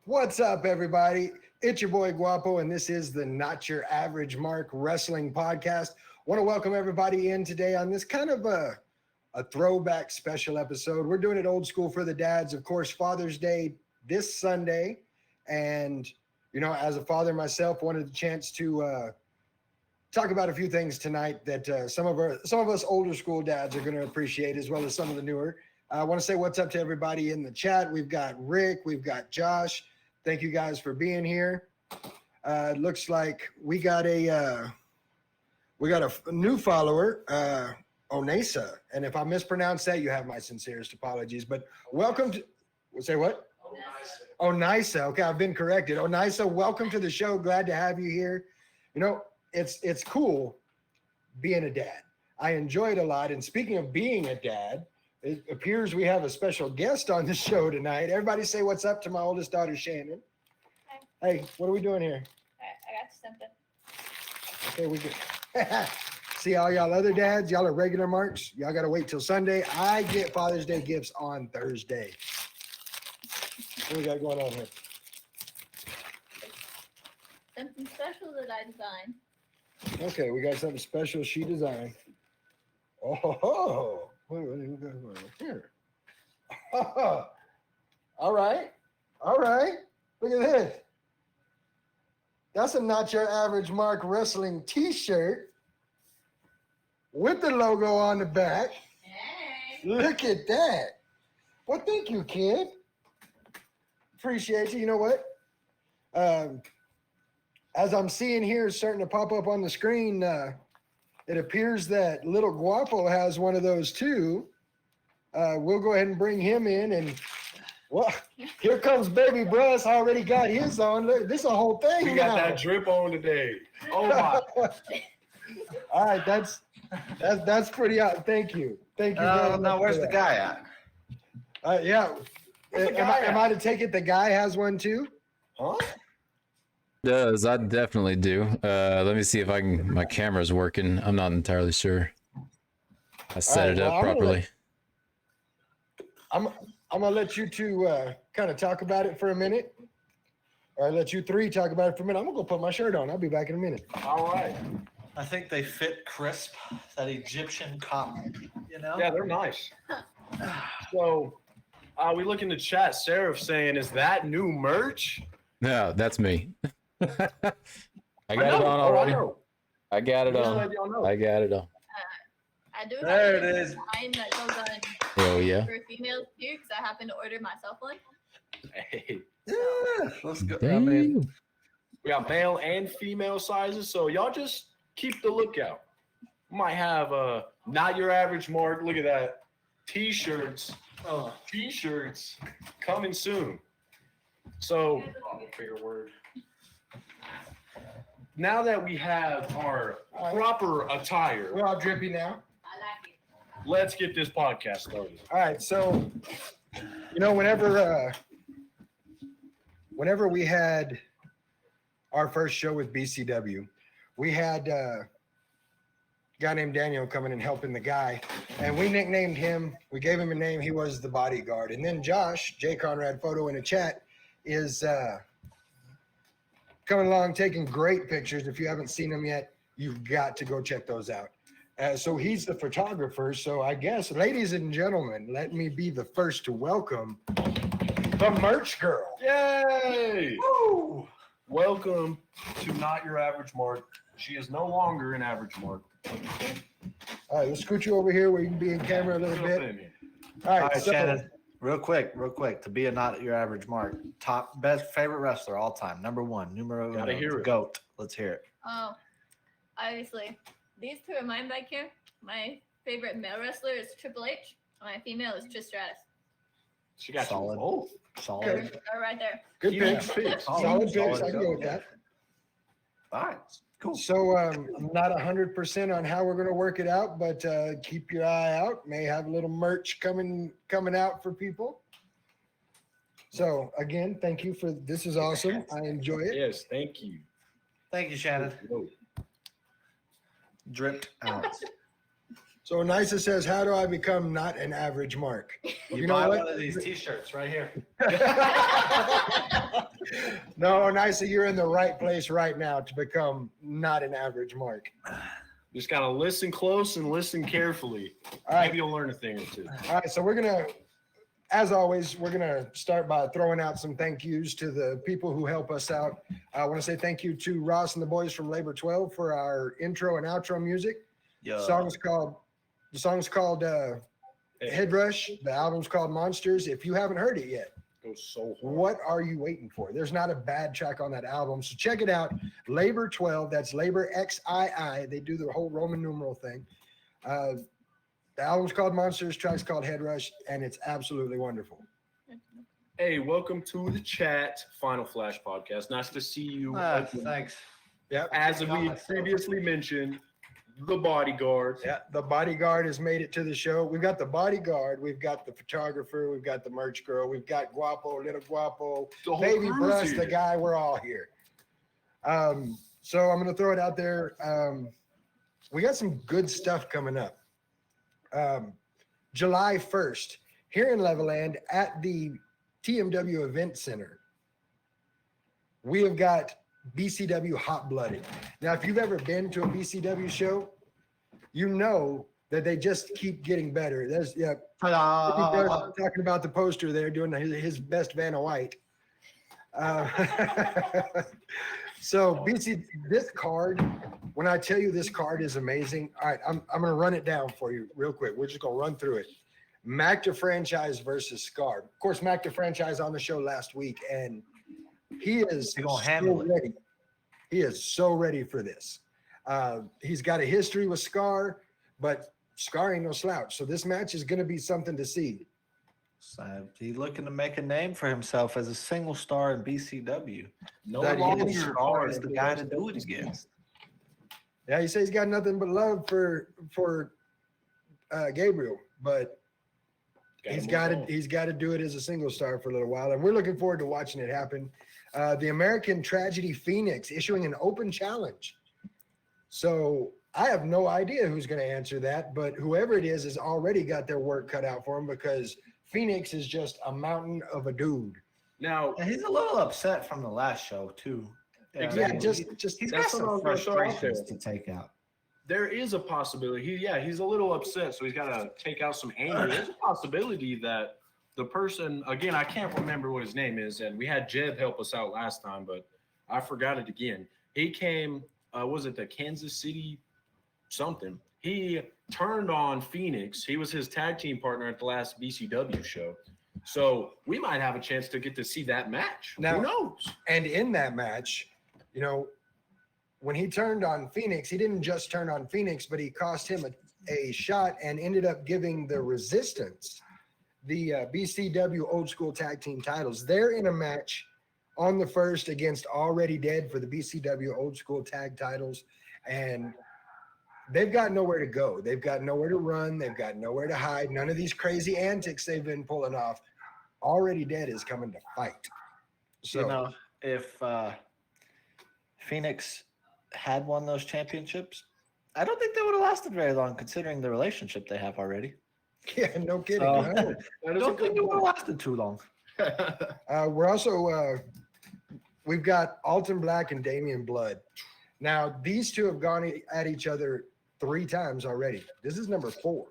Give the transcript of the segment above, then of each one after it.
What's up, everybody? It's your boy Guapo, and this is the Not Your Average Mark Wrestling Podcast. Want to welcome everybody in today on this kind of a throwback special episode. We're doing it old school for the dads. Of course, Father's Day this Sunday. And, you know, as a father myself, wanted the chance to talk about a few things tonight that some of us older school dads are going to appreciate, as well as some of the newer. I want to say what's up to everybody in the chat. We've got Rick, we've got Josh. Thank you guys for being here. It looks like we got a new follower, Onesa. And if I mispronounce that, you have my sincerest apologies. But welcome to, say what? Onesa. Okay, I've been corrected. Onesa, welcome to the show. Glad to have you here. You know, it's cool being a dad. I enjoy it a lot. And speaking of being a dad, it appears we have a special guest on the show tonight. Everybody say what's up to my oldest daughter, Shannon. Hi. Hey, what are we doing here? I got something. Okay, we good. See all y'all other dads, y'all are regular marks. Y'all got to wait till Sunday. I get Father's Day gifts on Thursday. What we got going on here? Something special that I designed. Okay, we got something special she designed. Oh, what do we got going on here? All right. Look at this. That's a Not Your Average Mark Wrestling t-shirt with the logo on the back. Hey. Look at that. Well, thank you, kid. Appreciate you. You know what? As I'm seeing here starting to pop up on the screen, it appears that little Guapo has one of those too. We'll go ahead and bring him in, and well, here comes baby Bruss. Already got his on. Look, this is a whole thing. We got that drip on today. Oh my! All right, that's pretty out. Thank you. Very Now, much where's for the that. guy at? Yeah. Am I to take it the guy has one too? Huh? Does I definitely do. Let me see if my camera's working. I'm not entirely sure. I set it up properly. I'm gonna let you two kind of talk about it for a minute, or let you three talk about it for a minute. I'm gonna go put my shirt on. I'll be back in a minute. All right. I think they fit crisp, that Egyptian cotton, you know? Yeah, they're nice. So, we look in the chat. Seraph saying, "Is that new merch?" No, that's me. I got it know. on Oh, already. I know. I got it Just on. let y'all know. I got it on. I do There have it a is. design that goes on Oh yeah. for females too, because I happen to order myself one. Hey, Yeah, let's go. I mean, Damn. we got male and female sizes, so y'all just keep the lookout. Might have not your average Mark. Look at that. T-shirts coming soon. So, bigger word. Now that we have our proper attire, We're all drippy now. I like it. let's get this podcast started. All right, so you know, whenever we had our first show with BCW, we had a guy named Daniel coming and helping the guy, and we nicknamed him. We gave him a name. He was the bodyguard. And then Josh, Jay Conrad photo in the chat, is coming along, taking great pictures. If you haven't seen them yet, you've got to go check those out. So he's the photographer. So I guess, ladies and gentlemen, let me be the first to welcome the merch girl. Yay! Woo! Welcome to Not Your Average Mark. She is no longer an average Mark. All right, let's scoot you over here where you can be in camera a little Jump bit. in here. All all right, right, so Shannon, real quick, to be a not your average Mark, top best favorite wrestler all time, number one, numero Gotta uno, hear it. GOAT. Let's hear it. Oh, obviously, these two are mine back here. My favorite male wrestler is Triple H. My female is Trish Stratus. She got Solid. you. Oh, Solid. Okay. They're right there. good huge picks. picks. Solid picks. I can go goat, with that. All right, cool. So I'm not 100% on how we're going to work it out, but keep your eye out. May have a little merch coming out for people. So again, thank you for this. Is awesome. I enjoy it. Yes, thank you. Thank you, Shannon. Dripped out. So Nisa says, how do I become not an average Mark? You, You know buy what? one of these T-shirts right here. No, Nicey, you're in the right place right now to become not an average mark. Just gotta listen close and listen carefully. All right. Maybe you'll learn a thing or two. All right, so we're gonna, as always, we're gonna start by throwing out some thank yous to the people who help us out. I want to say thank you to Ross and the boys from Labor 12 for our intro and outro music. Yo. The song's called Head Rush. The album's called Monsters. If you haven't heard it yet, Goes so hard. what are you waiting for? There's not a bad track on that album, so check it out. Labor 12. That's Labor XII. They do the whole Roman numeral thing. The album's called Monsters. Track's called Head Rush, and it's absolutely wonderful. Hey, welcome to the chat, Final Flash podcast. Nice to see you. Thanks. Yep. As we previously mentioned, the bodyguard. Yeah, the bodyguard has made it to the show. We've got the bodyguard, we've got the photographer, we've got the merch girl, we've got Guapo, Little Guapo, The whole Baby crew's Brush, here. the guy. We're all here. So I'm going to throw it out there. We got some good stuff coming up. July 1st, here in Levelland at the TMW Event Center, we have got BCW Hot Blooded. Now, if you've ever been to a BCW show, you know that they just keep getting better. There's talking about the poster there, doing his best Vanna White. So this card, when I tell you this card is amazing, all right, I'm going to run it down for you real quick. We're just going to run through it. Mac to Franchise versus Scar. Of course, Mac to Franchise on the show last week, and he is He gonna so handle it. ready. He is so ready for this. He's got a history with Scar, but Scar ain't no slouch. So this match is going to be something to see. So he's looking to make a name for himself as a single star in BCW. No That longer is Star is the guy to do it against. Yeah, he says he's got nothing but love for Gabriel, but he's got to do it as a single star for a little while, and we're looking forward to watching it happen. The American Tragedy Phoenix issuing an open challenge. So I have no idea who's going to answer that, but whoever it is has already got their work cut out for him because Phoenix is just a mountain of a dude. Now, And he's a little upset from the last show too. Exactly. Just He's That's got some what I was gonna throw out frustrations there. to take out. there is a possibility. He's a little upset, so he's got to take out some anger. There's a possibility that the person, again, I can't remember what his name is, and we had Jeb help us out last time, but I forgot it again. He came, was it the Kansas City something? He turned on Phoenix. He was his tag team partner at the last BCW show. So we might have a chance to get to see that match. Now- Who knows? And in that match, you know, when he turned on Phoenix, he didn't just turn on Phoenix, but he cost him a shot and ended up giving the Resistance the BCW Old School Tag Team titles. They're in a match on the first against Already Dead for the BCW Old School Tag titles. And they've got nowhere to go. They've got nowhere to run. They've got nowhere to hide. None of these crazy antics they've been pulling off. Already Dead is coming to fight. So, You know, if Phoenix had won those championships, I don't think they would have lasted very long considering the relationship they have already. yeah, no kidding. So- huh? That I is a don't think good it would have one. lasted too long. We're also we've got Alton Black and Damian Blood. Now these two have gone at each other 3 times already. This is number 4,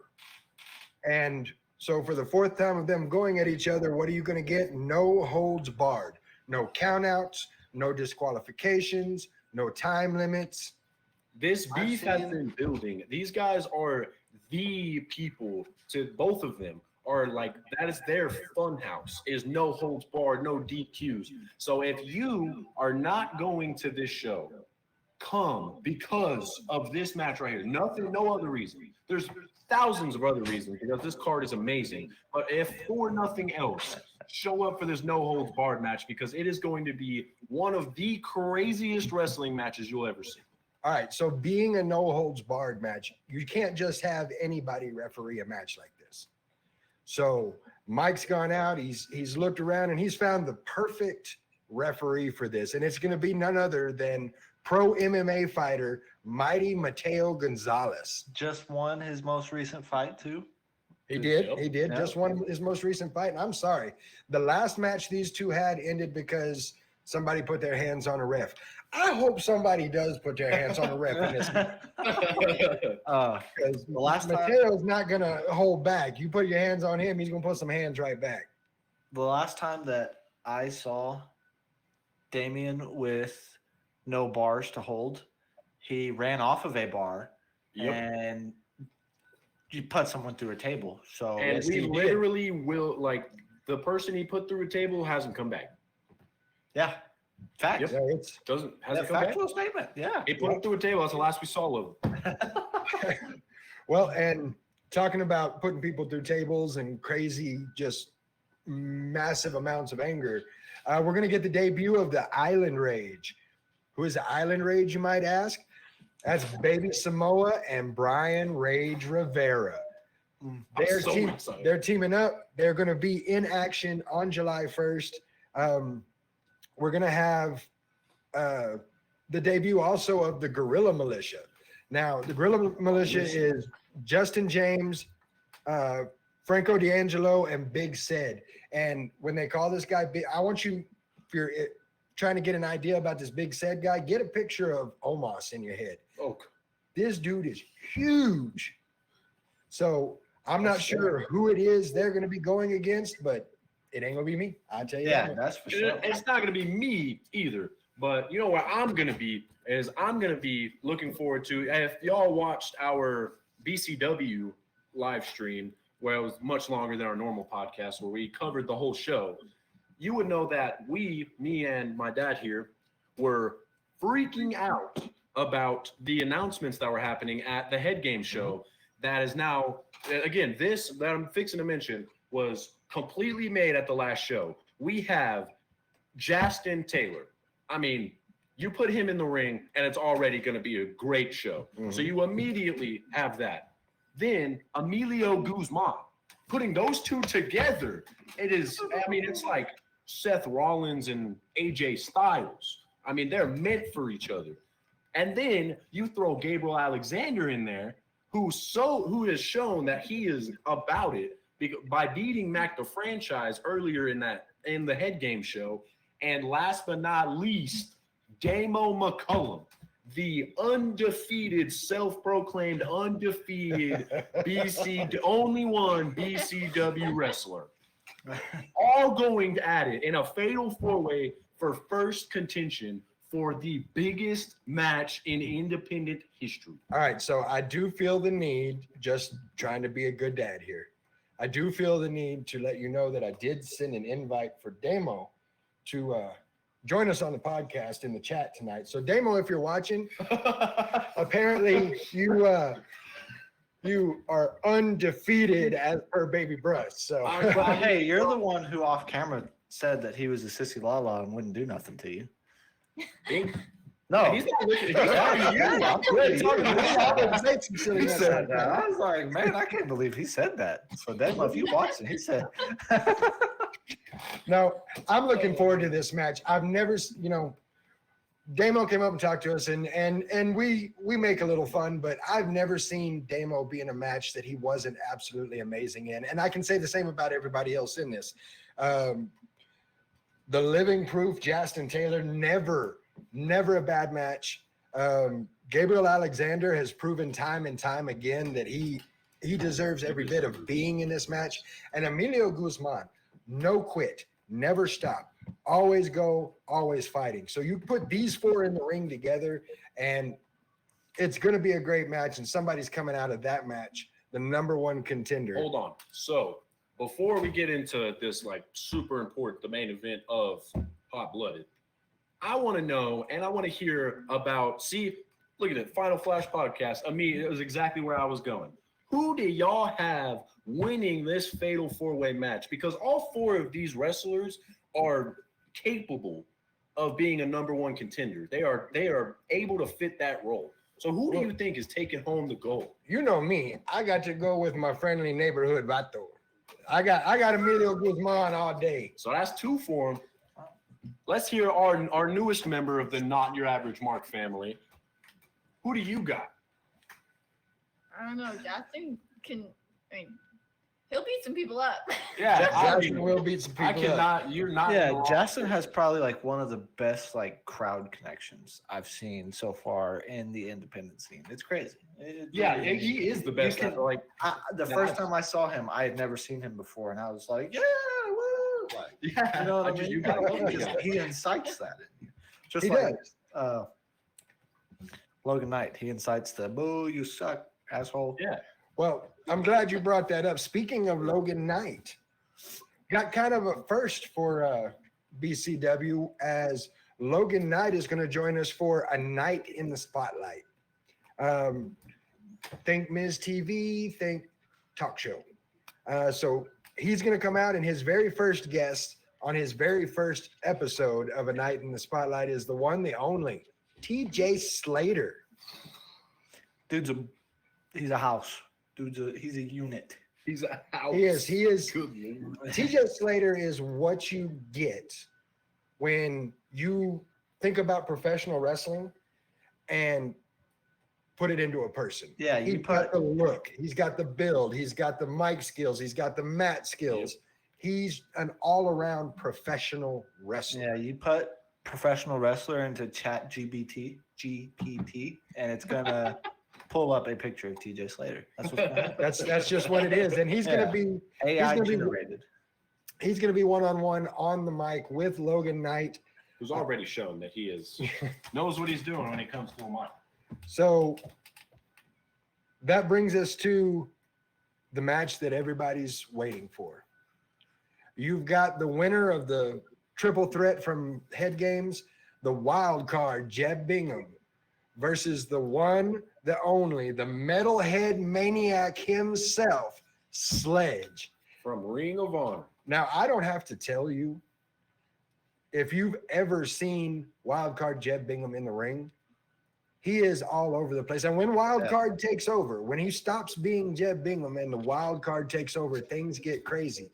and so for the 4th time of them going at each other, what are you going to get? No holds barred, no countouts, no disqualifications, no time limits. This I've beef has seen- been building. These guys are the people. To both of them are like that is their fun house. Is no holds barred, no DQs. So if you are not going to this show, come because of this match right here. Nothing, no other reason. There's thousands of other reasons because this card is amazing. But if for nothing else, show up for this no holds barred match because it is going to be one of the craziest wrestling matches you'll ever see. All right, so being a no holds barred match, you can't just have anybody referee a match like this. So Mike's gone out, he's looked around, and he's found the perfect referee for this, and it's going to be none other than pro MMA fighter Mighty Mateo Gonzalez. Just won his most recent fight too. He Yep. did Yep. just won his most recent fight, and I'm sorry, the last match these two had ended because somebody put their hands on a ref. I hope somebody does put their hands on a ref in this because The last time- Mateo's not gonna hold back. You put your hands on him, he's gonna put some hands right back. The last time that I saw Damian with no bars to hold, he ran off of a bar Yep. and you put someone through a table. So And Yes, we he did. literally will, like, the person he put through a table hasn't come back. yeah, fact. Yep. Yeah, it's Hasn't Yeah, come back. factual statement. Yeah. He put him through a table. That's the last we saw of him. well, and talking about putting people through tables and crazy, just massive amounts of anger. We're gonna get the debut of the Island Rage. Who is the Island Rage, you might ask? That's Baby Samoa and Brian Rage Rivera. I'm They're, so team, excited. they're teaming up. They're going to be in action on July 1st. We're going to have the debut also of the Guerrilla Militia. Now, the Guerrilla Militia is Justin James, Franco D'Angelo, and Big Ced. And when they call this guy Big, I want you, if you're trying to get an idea about this Big Ced guy, get a picture of Omos in your head. Oh, This dude is huge. So I'm not That's sure who it is they're going to be going against, but it ain't going to be me. I'll tell you Yeah, that. that's for sure. it's not going to be me either. But you know what I'm going to be is I'm going to be looking forward to, if y'all watched our BCW live stream, where it was much longer than our normal podcast, where we covered the whole show, you would know that me and my dad here, were freaking out about the announcements that were happening at the Head Game show. That is now, again, this that I'm fixing to mention was completely made at the last show. We have Justin Taylor. I mean, you put him in the ring and it's already going to be a great show. So you immediately have that. Then Emilio Guzman, putting those two together, it's like Seth Rollins and AJ Styles. I mean, they're meant for each other. And then you throw Gabriel Alexander in there, who has shown that he is about it by beating Mac the Franchise earlier in the Head Game show. And last but not least, Damo McCullum, the undefeated, self-proclaimed undefeated only one BCW wrestler. All going at it in a fatal four-way for first contention for the biggest match in independent history. All right. So I do feel the need, just trying to be a good dad here. I do feel the need to let you know that I did send an invite for Damo to join us on the podcast in the chat tonight. So Damo, if you're watching, apparently you are undefeated as per Baby Breast. So Well, hey, you're the one who off camera said that he was a sissy lala and wouldn't do nothing to you. No, He's not looking. He's talking to you. I'm talking to you. He He said that. I was like, man, I can't believe he said that. So Damo, if you watching, he said. No, I'm looking forward to this match. I've never, Damo came up and talked to us, and we make a little fun, but I've never seen Damo be in a match that he wasn't absolutely amazing in. And I can say the same about everybody else in this. The living proof, Justin Taylor, never a bad match. Gabriel Alexander has proven time and time again that he deserves every bit of being in this match. And Emilio Guzman, no quit, never stop, always go, always fighting. So you put these four in the ring together, and it's going to be a great match. And somebody's coming out of that match the number one contender. Hold on. So before we get into this, like, super important, the main event of Hot Blooded, I want to know, and I want to hear about, look at it, Final Flash podcast. I mean, it was exactly where I was going. Who do y'all have winning this fatal four-way match? Because all four of these wrestlers are capable of being a number one contender. They are able to fit that role. So who do you think is taking home the gold? You know me. I got to go with my friendly neighborhood Vato. I got Emilio Guzman all day. So that's two for him. Let's hear our newest member of the Not Your Average Mark family. Who do you got? I don't know. Justin He'll beat some people up. Yeah, I Jackson mean, will beat some people I up. cannot. You're not. in the Yeah, wrong. Jackson has probably like one of the best like crowd connections I've seen so far in the independent scene. It's crazy. Yeah, he is the best. can- Like, The Yeah, first time I saw him, I had never seen him before, and I was like, "Yeah, woo!" Like, yeah, you know what I just- mean? you gotta love Like, the guy. he incites that in you, just He like does. Logan Knight. He incites the "boo, you suck, asshole." Yeah. Well, I'm glad you brought that up. Speaking of Logan Knight, got kind of a first for BCW as Knight is going to join us for a night in the spotlight. Think Ms. TV, think talk show. So he's going to come out, and his very first guest on his very first episode of A Night in the Spotlight is the one, the only TJ Slater. He's a house. He's a unit. He's a house. He is. Good Lord. TJ Slater is what you get when you think about professional wrestling and put it into a person. Yeah, He's you got put the look, he's got the build, he's got the mic skills, he's got the mat skills. He's an all-around professional wrestler. yeah, you put professional wrestler into Chat GPT, and it's gonna pull up a picture of TJ Slater. That's what's gonna happen. That's just what it is. And he's Yeah. gonna be AI gonna be- generated. he's gonna be one-on-one on the mic with Logan Knight. Who's already shown that he is knows what he's doing when it comes to a mic. So that brings us to the match that everybody's waiting for. You've got the winner of the triple threat from Head Games, the wild card, Jeb Bingham, versus the one, the only, the metalhead maniac himself, Sledge. From Ring of Honor. Now, I don't have to tell you, if you've ever seen wild card Jeb Bingham in the ring, he is all over the place. And when wild Yeah. card takes over, when he stops being Jeb Bingham and the wild card takes over, things get crazy.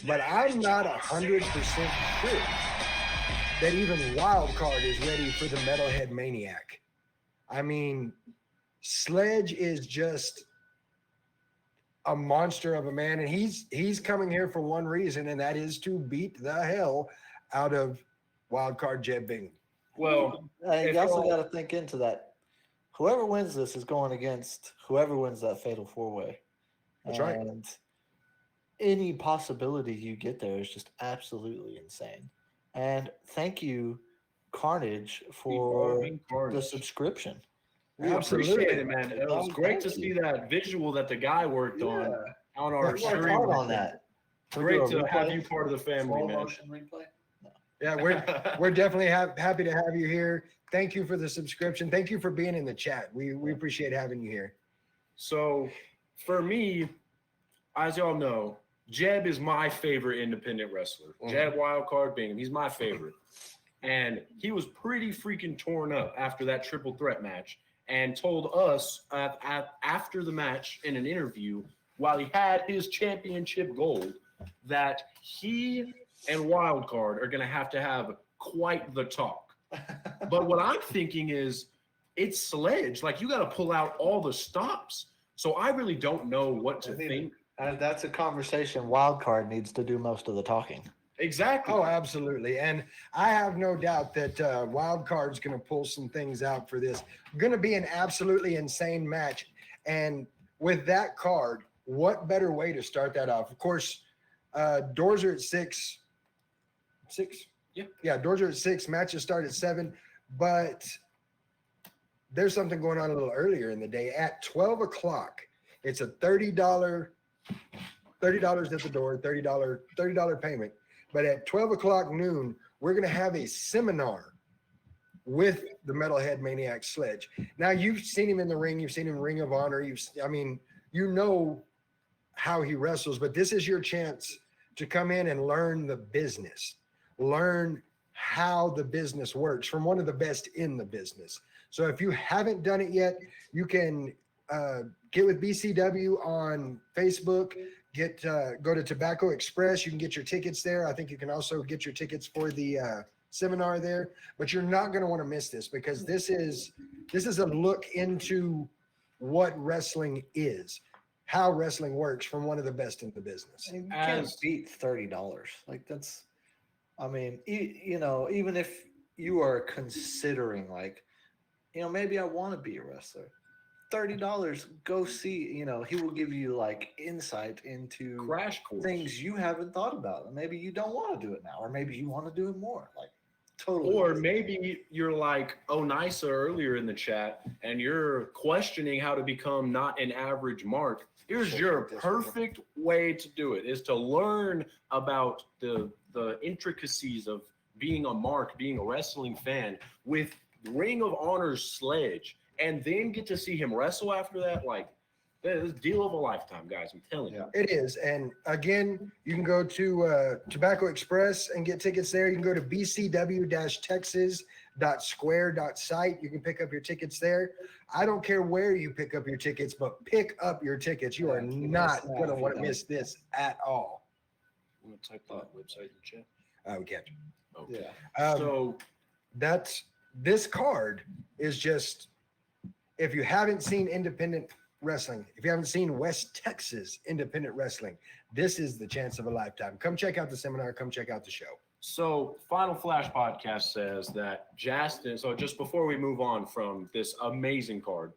But I'm not 100% sure that even wild card is ready for the metalhead maniac. I mean, Sledge is just a monster of a man, and he's coming here for one reason, and that is to beat the hell out of wild card Jeb Bingham. Well, You If also all- got to think into that. Whoever wins this is going against whoever wins that fatal four-way. That's right. And any possibility you get there is just absolutely insane. And thank you, Carnage, for Evolving the Carnage. subscription. We appreciate it, man. It was Oh, great to thank see you. that visual that the guy worked on our We worked stream. hard on that. Can we Great do a to have replay? you part of the family, Slow man. motion replay? Yeah, we're definitely happy to have you here. Thank you for the subscription. Thank you for being in the chat. We appreciate having you here. So for me, as y'all know, Jeb is my favorite independent wrestler. Mhm. Jeb Wildcard Bingham, he's my favorite. And he was pretty freaking torn up after that triple threat match and told us after the match in an interview, while he had his championship gold, that he and Wildcard are going to have quite the talk. But what I'm thinking is it's Sledge. Like, you got to pull out all the stops. So I really don't know what to think. And that's a conversation Wildcard needs to do most of the talking. Exactly. Oh, absolutely. And I have no doubt that Wild Card's going to pull some things out for this. Going to be an absolutely insane match. And with that card, what better way to start that off? Of course, doors are at 6. 6? Yeah, doors are at 6. Matches start at 7. But there's something going on a little earlier in the day. At 12 o'clock, it's a $30 at the door, $30 payment. But at 12 o'clock noon, we're going to have a seminar with the Metalhead Maniac Sledge. Now, you've seen him in the ring. You've seen him in Ring of Honor. You know how he wrestles, but this is your chance to come in and learn the business, learn how the business works from one of the best in the business. So if you haven't done it yet, you can get with BCW on Facebook. Go to Tobacco Express. You can get your tickets there. I think you can also get your tickets for the seminar there. But you're not going to want to miss this, because this is a look into what wrestling is. how wrestling works from one of the best in the business. You can't As- beat $30. Like that's, I mean, you know, even if you are considering like, you know, maybe I want to be a wrestler. $30, go see. You know, he will give you like insight into Crash course. things you haven't thought about, and maybe you don't want to do it now, or maybe you want to do it more. Like totally. Or maybe you're like Onisa earlier in the chat, and you're questioning how to become not an average mark. Here's your perfect way to do it: is to learn about the intricacies of being a mark, being a wrestling fan with Ring of Honor's Sledge, and then get to see him wrestle after that. Like, that is a deal of a lifetime, guys. I'm telling you. It is. And again, you can go to Tobacco Express and get tickets there. You can go to bcw-texas.square.site. You can pick up your tickets there. I don't care where you pick up your tickets, but pick up your tickets. You are not going to want to miss this at all. I'm gonna type that website in the chat. We can't. Okay. Yeah. So This card is just, if you haven't seen independent wrestling, if you haven't seen West Texas independent wrestling, this is the chance of a lifetime. Come check out the seminar. Come check out the show. So, Final Flash Podcast says that Justin. So, just before we move on from this amazing card,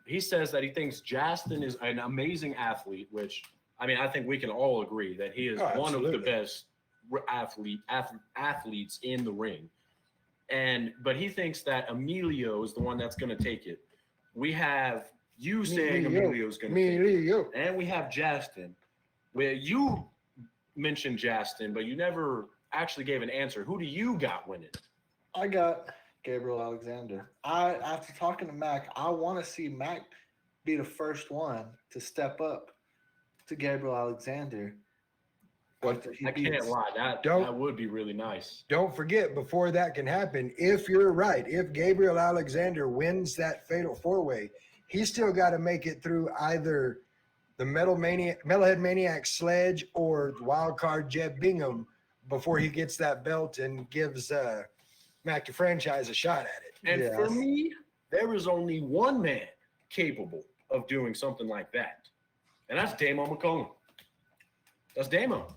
he says that he thinks Justin is an amazing athlete. Which, I mean, I think we can all agree that he is one of the absolutely. best athletes in the ring. But he thinks that Emilio is the one that's going to take it. We have you saying Emilio's going to take it. Emilio. And we have Justin, where you mentioned Justin, but you never actually gave an answer. Who do you got winning? I got Gabriel Alexander. After talking to Mac, I want to see Mac be the first one to step up to Gabriel Alexander. after he I can't beats- lie. That would be really nice. Don't forget, before that can happen, if you're right, if Gabriel Alexander wins that fatal four-way, he's still got to make it through either the Metalhead Maniac Sledge or wild card Jeb Bingham before he gets that belt and gives Mac the franchise a shot at it. And Yes. for me, there is only one man capable of doing something like that, and that's Damo McCollum. That's Damo.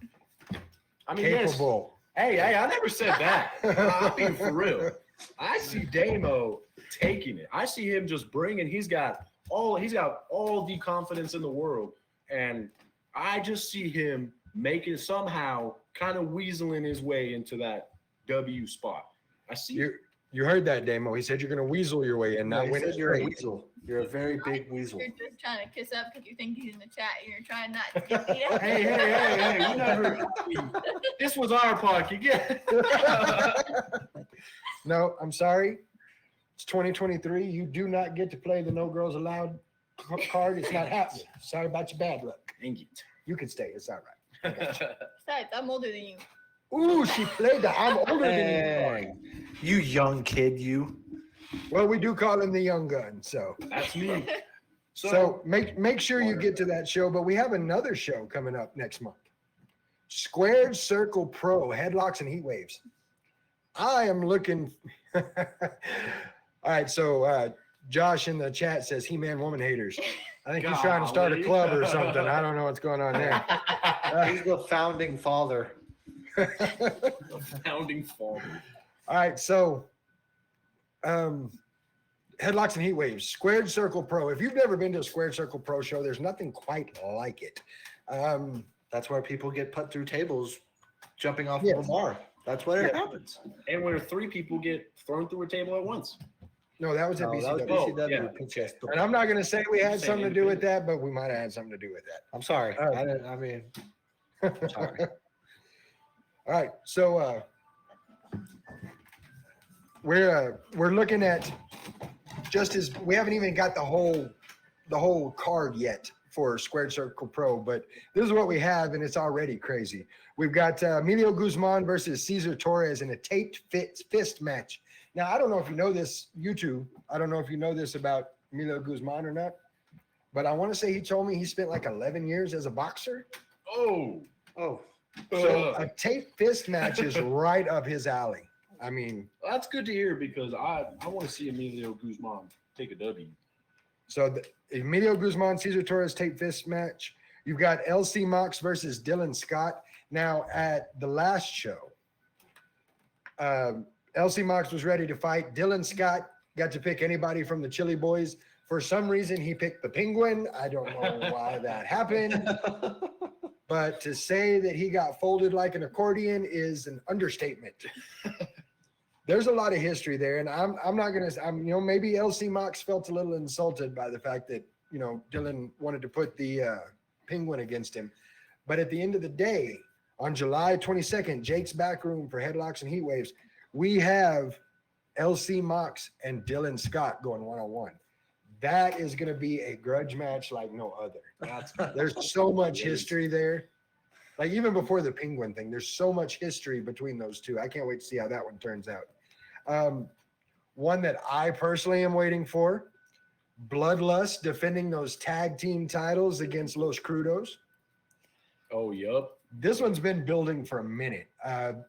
I mean, Capable. yes. Hey, I never said that. I mean, for real. I see Damo taking it. I see him just bringing. He's got all the confidence in the world, and I just see him making somehow kind of weaseling his way into that W spot. I see. You heard that, Damo. He said you're going to weasel your way in, No, not he win said it you're a straight. weasel. You're a very big weasel. You're just trying to kiss up because you think he's in the chat. You're trying not to get beat up. Hey! You never. This was our podcast. Yeah. No, I'm sorry. It's 2023. You do not get to play the No Girls Allowed card. It's not happening. Sorry about your bad luck. Dang it. You can stay. It's all right. Besides, I'm older than you. Ooh, she played the I'm older than you card. Hey, you young kid, you. Well, we do call him the young gun. So That's me. so make sure you get to that show. But we have another show coming up next month. Squared Circle Pro, headlocks and heat waves. I am looking. All right, so Josh in the chat says He-Man woman haters. I think he's trying to start a Golly. club or something. I don't know what's going on there. He's the founding father. Founding father. All right, so headlocks and heat waves, Squared Circle Pro. If you've never been to a Squared Circle Pro show, there's nothing quite like it. That's where people get put through tables jumping off Yes. of a bar. That's what it Yeah. happens. And where 3 people get thrown through a table at once. No, that was at No, that was BCW. BCW. yeah. Pinchas. And I'm not going to say we had Saying something to do with independent. that, but we might have had something to do with that. I'm sorry. Oh. I mean, sorry. All right, so we're looking at just as we haven't even got the whole card yet for Squared Circle Pro, but this is what we have, and it's already crazy. We've got Emilio Guzman versus Cesar Torres in a taped fist match. Now, I don't know if you know this, you two. I don't know if you know this about Emilio Guzman or not, but I want to say he told me he spent like 11 years as a boxer. Oh. Oh, So a taped fist match is right up his alley. I mean, That's good to hear because I want to see Emilio Guzman take a W. So Emilio Guzman, Cesar Torres tape this match. You've got LC Mox versus Dylan Scott. Now, at the last show, LC Mox was ready to fight. Dylan Scott got to pick anybody from the Chili Boys. For some reason, he picked the Penguin. I don't know why that happened. But to say that he got folded like an accordion is an understatement. There's a lot of history there, and I'm not gonna. Maybe LC Mox felt a little insulted by the fact that Dylan wanted to put the Penguin against him. But at the end of the day, on July 22nd, Jake's Back Room for Headlocks and Heat Waves, we have LC Mox and Dylan Scott going one-on-one. That is going to be a grudge match like no other. There's so much history there. Like even before the Penguin thing, there's so much history between those two. I can't wait to see how that one turns out. One that I personally am waiting for, Bloodlust defending those tag team titles against Los Crudos. Oh, yup. This one's been building for a minute.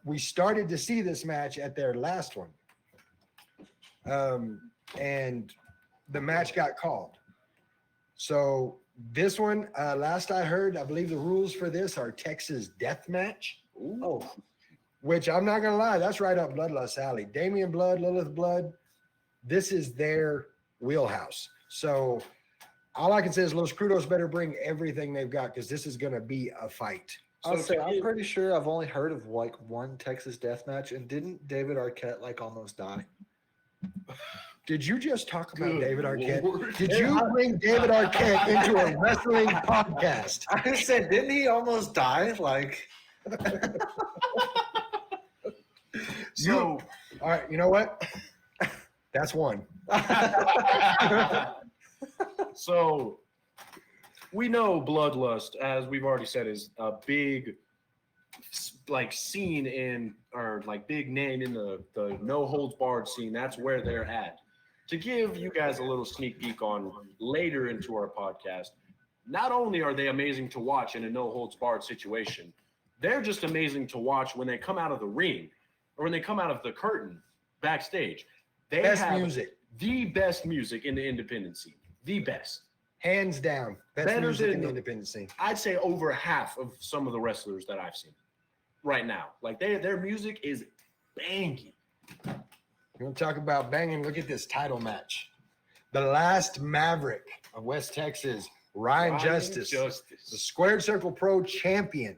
We started to see this match at their last one. And the match got called. So this one, last I heard, I believe the rules for this are Texas Death Match. Oh, Which I'm not going to lie, that's right up Bloodlust alley. Damian Blood, Lilith Blood, this is their wheelhouse. So all I can say is Los Crudos better bring everything they've got because this is going to be a fight. I'll say I'm pretty sure I've only heard of like one Texas death match, and didn't David Arquette like almost die? Did you just talk about Good David Arquette? Lord. Did you bring David Arquette into a wrestling podcast? I said, didn't he almost die? Like, So, All right, you know what? That's one. so we know Bloodlust, as we've already said, is a big scene in, or like big name in the no holds barred scene. That's where they're at. To give you guys a little sneak peek on later into our podcast, not only are they amazing to watch in a no holds barred situation, they're just amazing to watch when they come out of the ring or when they come out of the curtain backstage. They Best have music, the best music in the independent scene. The best. hands down. Best Better music in than the the- independent scene. I'd say over half of some of the wrestlers that I've seen right now. Like their music is banging. You want to talk about banging? Look at this title match. The last Maverick of West Texas, Ryan Justice, the Squared Circle Pro champion,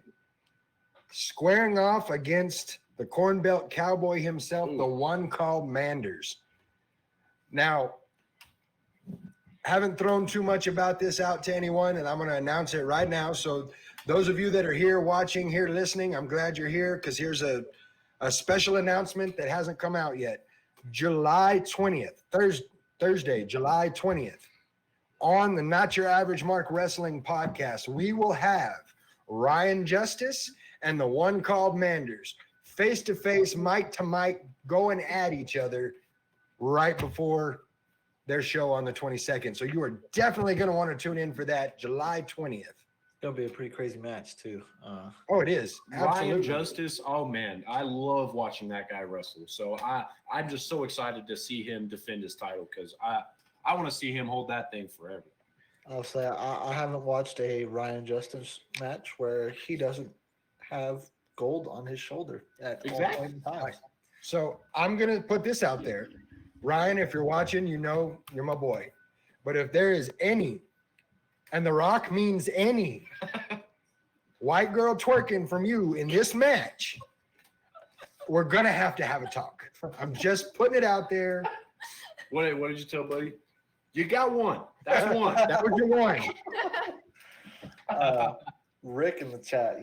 squaring off against the Corn Belt Cowboy himself, the one called Manders. Now, haven't thrown too much about this out to anyone, and I'm going to announce it right now. So those of you that are here watching, here listening, I'm glad you're here because here's a special announcement that hasn't come out yet. July 20th, Thursday, July 20th, on the Not Your Average Mark Wrestling podcast, we will have Ryan Justice and the one called Manders face-to-face, mic-to-mic, going at each other right before their show on the 22nd. So you are definitely going to want to tune in for that July 20th. it'll be a pretty crazy match too. Oh, it is. Absolutely. Ryan Justice, oh man, I love watching that guy wrestle. So I'm just so excited to see him defend his title because I want to see him hold that thing forever. I'll say I haven't watched a Ryan Justice match where he doesn't have gold on his shoulder at all Exactly. point in time. So I'm going to put this out there. Ryan, if you're watching, you know you're my boy. But if there is any, and The Rock means any, white girl twerking from you in this match, we're going to have a talk. I'm just putting it out there. What did you tell buddy? You got one. That's one. That was your one. Rick in the chat,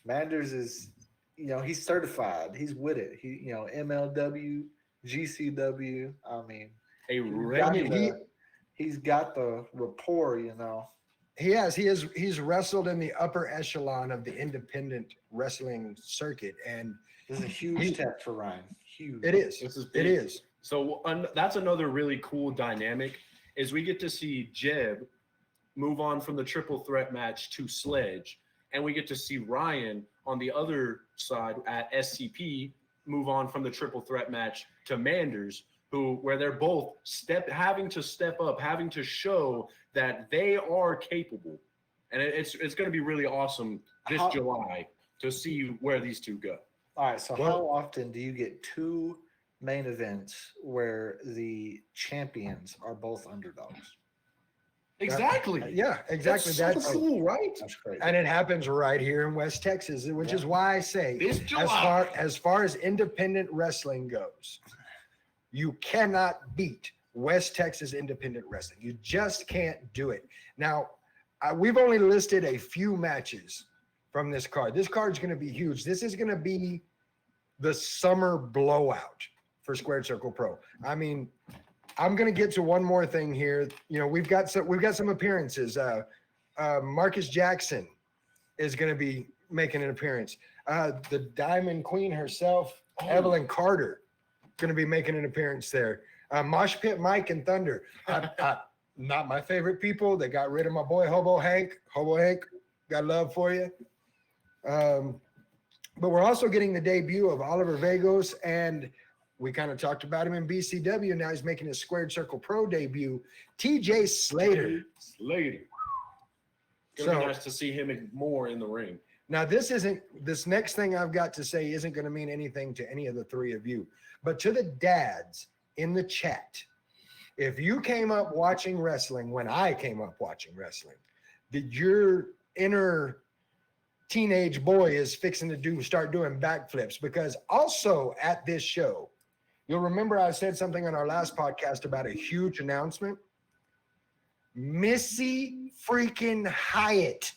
Manders is, he's certified. He's with it. He, MLW, GCW. I mean, A got regular. he's got the rapport, He has. He's wrestled in the upper echelon of the independent wrestling circuit, and This is a huge test for Ryan. Huge. it is. This is It big. is. So that's another really cool dynamic is we get to see Jeb move on from the triple threat match to Sledge, and we get to see Ryan on the other side at SCP move on from the triple threat match to Manders. where they're both having to step up, having to show that they are capable. And it's going to be really awesome this July to see where these two go. All right. So how often do you get two main events where the champions are both underdogs? Exactly. Yeah, exactly. That's so cool, right? That's crazy. And it happens right here in West Texas, which is why I say, This July. as far as independent wrestling goes, you cannot beat West Texas independent wrestling. You just can't do it. Now, we've only listed a few matches from this card. This card's going to be huge. This is going to be the summer blowout for Squared Circle Pro. I mean, I'm going to get to one more thing here. You know, we've got some appearances. Marcus Jackson is going to be making an appearance. The Diamond Queen herself, Evelyn Carter, going to be making an appearance there. Mosh Pit Mike and Thunder. Not my favorite people. They got rid of my boy Hobo Hank. Hobo Hank, got love for you. But we're also getting the debut of Oliver Vagos, and we kind of talked about him in BCW. Now he's making his Squared Circle Pro debut. TJ Slater. It's gonna be nice to see him more in the ring. Now this next thing I've got to say isn't going to mean anything to any of the three of you, but to the dads in the chat, if you came up watching wrestling when I came up watching wrestling, did your inner teenage boy is fixing to start doing backflips? Because also at this show, you'll remember I said something on our last podcast about a huge announcement. Missy freaking Hyatt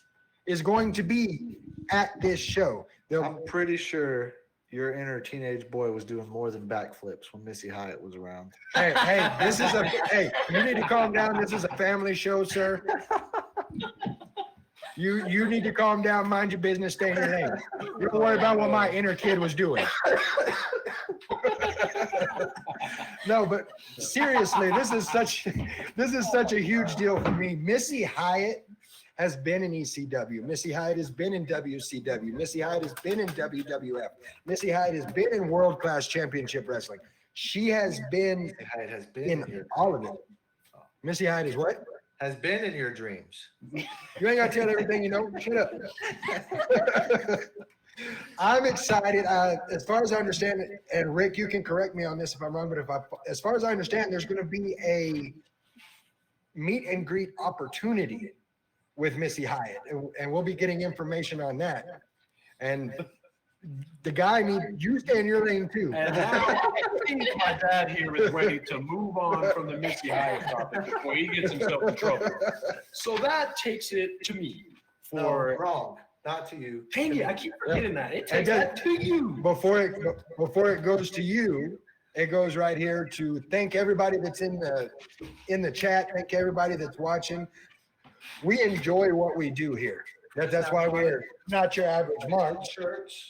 is going to be at this show. I'm pretty sure your inner teenage boy was doing more than backflips when Missy Hyatt was around. Hey, you need to calm down. This is a family show, sir. You need to calm down, mind your business, stay in your lane. Don't worry about what my inner kid was doing. No, but seriously, this is such a huge deal for me. Missy Hyatt has been in ECW. Missy Hyatt has been in WCW. Missy Hyatt has been in WWF. Missy Hyatt has been in World Class Championship Wrestling. She has been Missy Hyatt has been in all of it. Missy Hyatt is what? Has been in your dreams. You ain't got to tell everything you know. Shut up. I'm excited. As far as I understand it, and Rick, you can correct me on this if I'm wrong, but as far as I understand, there's going to be a meet and greet opportunity with Missy Hyatt, and we'll be getting information on that. And the guy you stay in your lane too. And I think my dad here is ready to move on from the Missy Hyatt topic before he gets himself in trouble. So that takes it to me for wrong. Not to you. Dang it, I keep forgetting that. It takes that to you. Before it goes to you, it goes right here to thank everybody that's in the chat. Thank everybody that's watching. We enjoy what we do here. That's why we're not your average Mark. Shirts.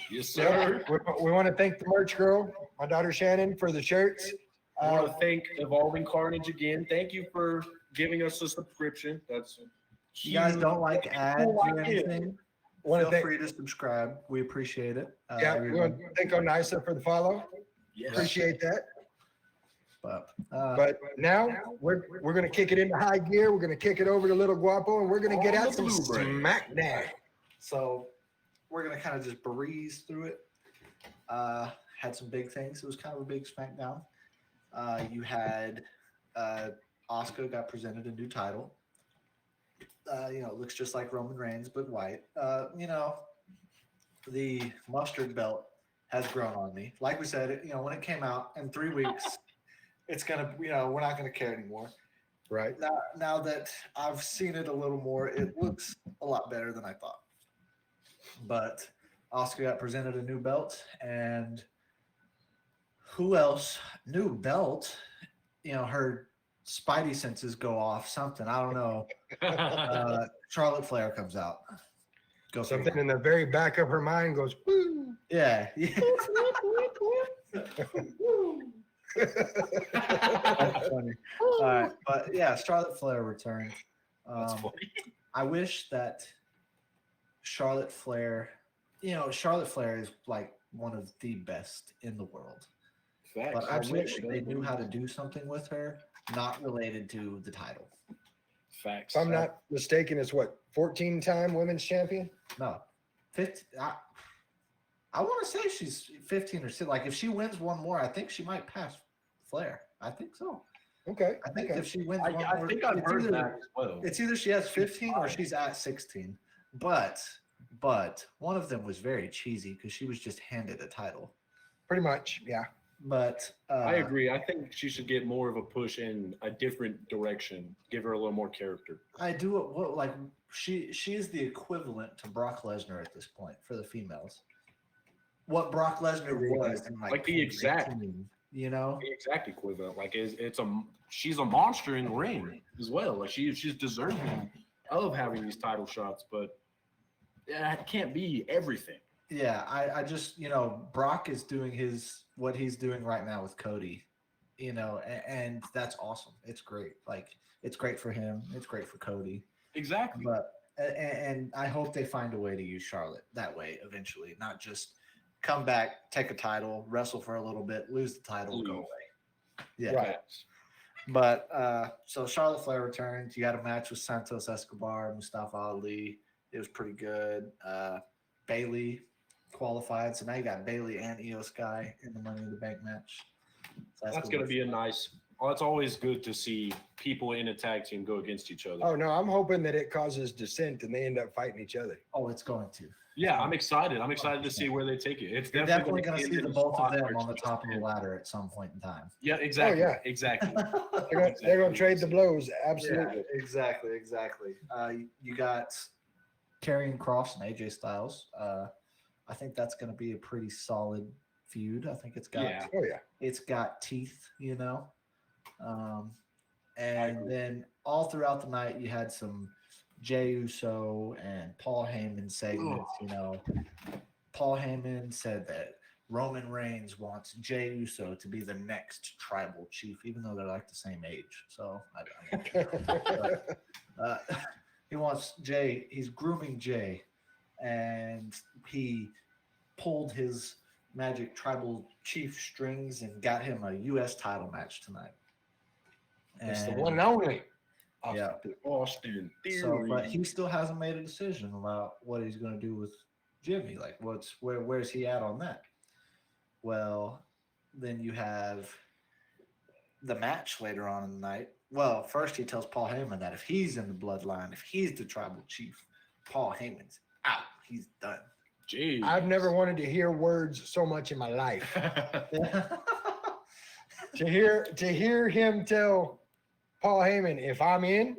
Yes, sir. We want to thank the merch girl, my daughter Shannon, for the shirts. I want to thank Evolving Carnage again. Thank you for giving us a subscription. That's you guys don't like ads or anything, feel Thank, free to subscribe. We appreciate it. we want to thank Onisa for the follow. yes. Appreciate that. But But now we're going to kick it into high gear. We're going to kick it over to Little Guapo, and we're going to get On at the some Blu-ray. SmackDown. So we're gonna kind of just breeze through it. Had some big things. It was kind of a big SmackDown. You had Asuka got presented a new title. It looks just like Roman Reigns, but white. The mustard belt has grown on me. Like we said, when it came out in 3 weeks, it's gonna, we're not gonna care anymore. Right. Now that I've seen it a little more, it looks a lot better than I thought. But Asuka got presented a new belt, and who else? New belt. Her spidey senses go off. Something, I don't know. Charlotte Flair comes out. Go Something figure. in the very back of her mind goes, woo. Yeah. That's funny. All right, but yeah, Charlotte Flair returned. That's funny. I wish that Charlotte Flair, Charlotte Flair is like one of the best in the world. Facts. But I Absolutely. wish they knew how to do something with her, not related to the title. Facts. If I'm not mistaken, it's what 14-time women's champion. No, 15. I want to say she's 15 or 6. Like if she wins one more, I think she might pass Flair. I think so. Okay. I think okay. if she wins one I more, think I've it's heard either- that as well. It's either she has 15 or she's at 16. But one of them was very cheesy because she was just handed a title. Pretty much, yeah. But I agree. I think she should get more of a push in a different direction. Give her a little more character. I do it. What like she is the equivalent to Brock Lesnar at this point for the females. What Brock Lesnar was in Like the exact- 2018, you know. The exact equivalent. Like she's a monster in the ring as well. Like she's deserving of having these title shots, but it can't be everything. Yeah, I just Brock is doing what he's doing right now with Cody, and that's awesome. It's great. Like it's great for him. It's great for Cody. Exactly. But and I hope they find a way to use Charlotte that way eventually, not just come back, take a title, wrestle for a little bit, lose the title, go Leave. away. Yeah. Right. But so Charlotte Flair returns. You had a match with Santos Escobar, Mustafa Ali. It was pretty good. Bailey qualified, so now you got Bailey and Io Sky in the Money in the Bank match. So That's going to be a nice. Well, it's always good to see people in a tag team go against each other. Oh no, I'm hoping that it causes dissent and they end up fighting each other. Oh, it's going to. Yeah, I'm excited. I'm excited to see where they take it. It's You're definitely definitely going to end see in the a both of spot them where on the it's top of the just- ladder at some point in time. Yeah, exactly. yeah. Exactly. They're going to trade the blows. Absolutely. exactly. You got Karrion Kross and AJ Styles. I think that's going to be a pretty solid feud. I think it's got Yeah. Oh yeah. it's got teeth, and agree. then all throughout the night you had some Jey Uso and Paul Heyman segments. Paul Heyman said that Roman Reigns wants Jey Uso to be the next tribal chief, even though they're like the same age. So he wants Jey. He's grooming Jey, and he pulled his magic tribal chief strings and got him a U.S. title match tonight. It's the And- one and only. Yeah. The Austin Theory. So, but he still hasn't made a decision about what he's going to do with Jimmy. Like, where's he at on that? Well, then you have the match later on in the night. Well, first he tells Paul Heyman that if he's in the bloodline, if he's the tribal chief, Paul Heyman's out. He's done. Jeez. I've never wanted to hear words so much in my life. to hear him tell Paul Heyman, if I'm in,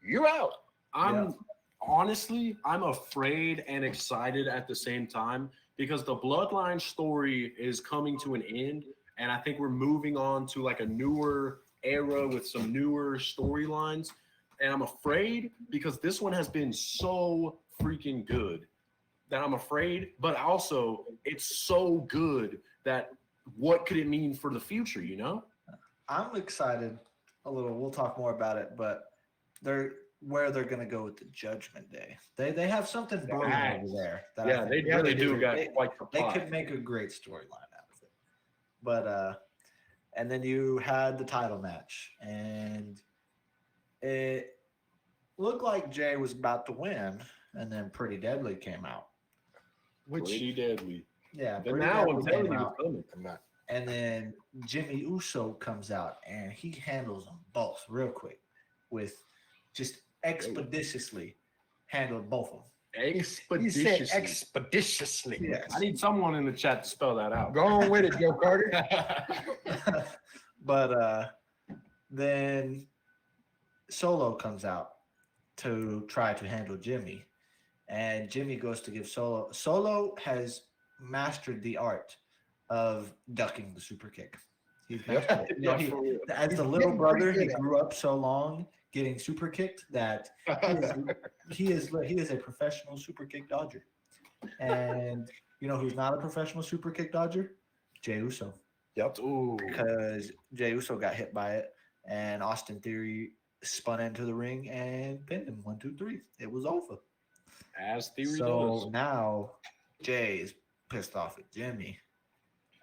you're out. I'm honestly, I'm afraid and excited at the same time because the Bloodline story is coming to an end, and I think we're moving on to like a newer era with some newer storylines. And I'm afraid because this one has been so freaking good that I'm afraid, but also it's so good that what could it mean for the future, I'm excited a little. We'll talk more about it, but where they're going to go with the Judgment Day. They have something brewing Nice. over there. That I Yeah, think they really do they- got they- quite the They plot. could make a great storyline out of it. But and then you had the title match, and it looked like Jay was about to win, and then Pretty Deadly came out. Which Pretty deadly. Yeah, But Pretty now Deadly I'm telling came you, out, it's coming. I'm not. and then Jimmy Uso comes out, and he handles them both real quick, with just expeditiously handled both of them. He said Expeditiously. expeditiously. Yes. I need someone in the chat to spell that out. Go on with it, Joe Carter. But then Solo comes out to try to handle Jimmy, and Jimmy goes to give Solo. Solo has mastered the art of ducking the super kick. He's mastered it. Not for real. As He's the little getting brother, pretty he good at grew up so long getting super kicked that he is a professional super kick dodger. And you know who's not a professional super kick dodger? Jey Uso. Ooh. Because Jey Uso got hit by it, and Austin Theory spun into the ring and pinned him 1, 2, 3. It was over. As Theory So does. now Jay is pissed off at Jimmy,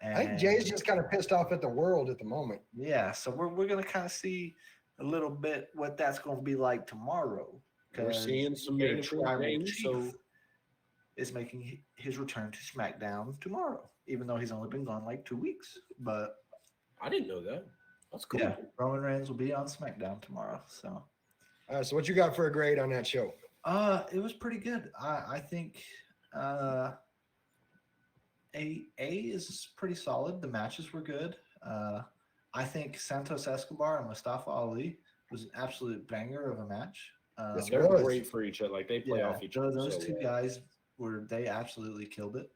And I think Jay's just kind of pissed off at the world at the moment. yeah, so we're gonna kind of see a little bit what that's gonna be like tomorrow. We're 'cause seeing some your main event tribal games, chief so is making his return to SmackDown tomorrow, even though he's only been gone like 2 weeks. But I didn't know that. That's cool. yeah, Roman Reigns will be on SmackDown tomorrow. So So what you got for a grade on that show? it was pretty good. I think A is pretty solid. The matches were good. I think Santos Escobar and Mustafa Ali was an absolute banger of a match. Yes, They're was. great for each other. Like they play off each other. Those so two well. guys they absolutely killed it.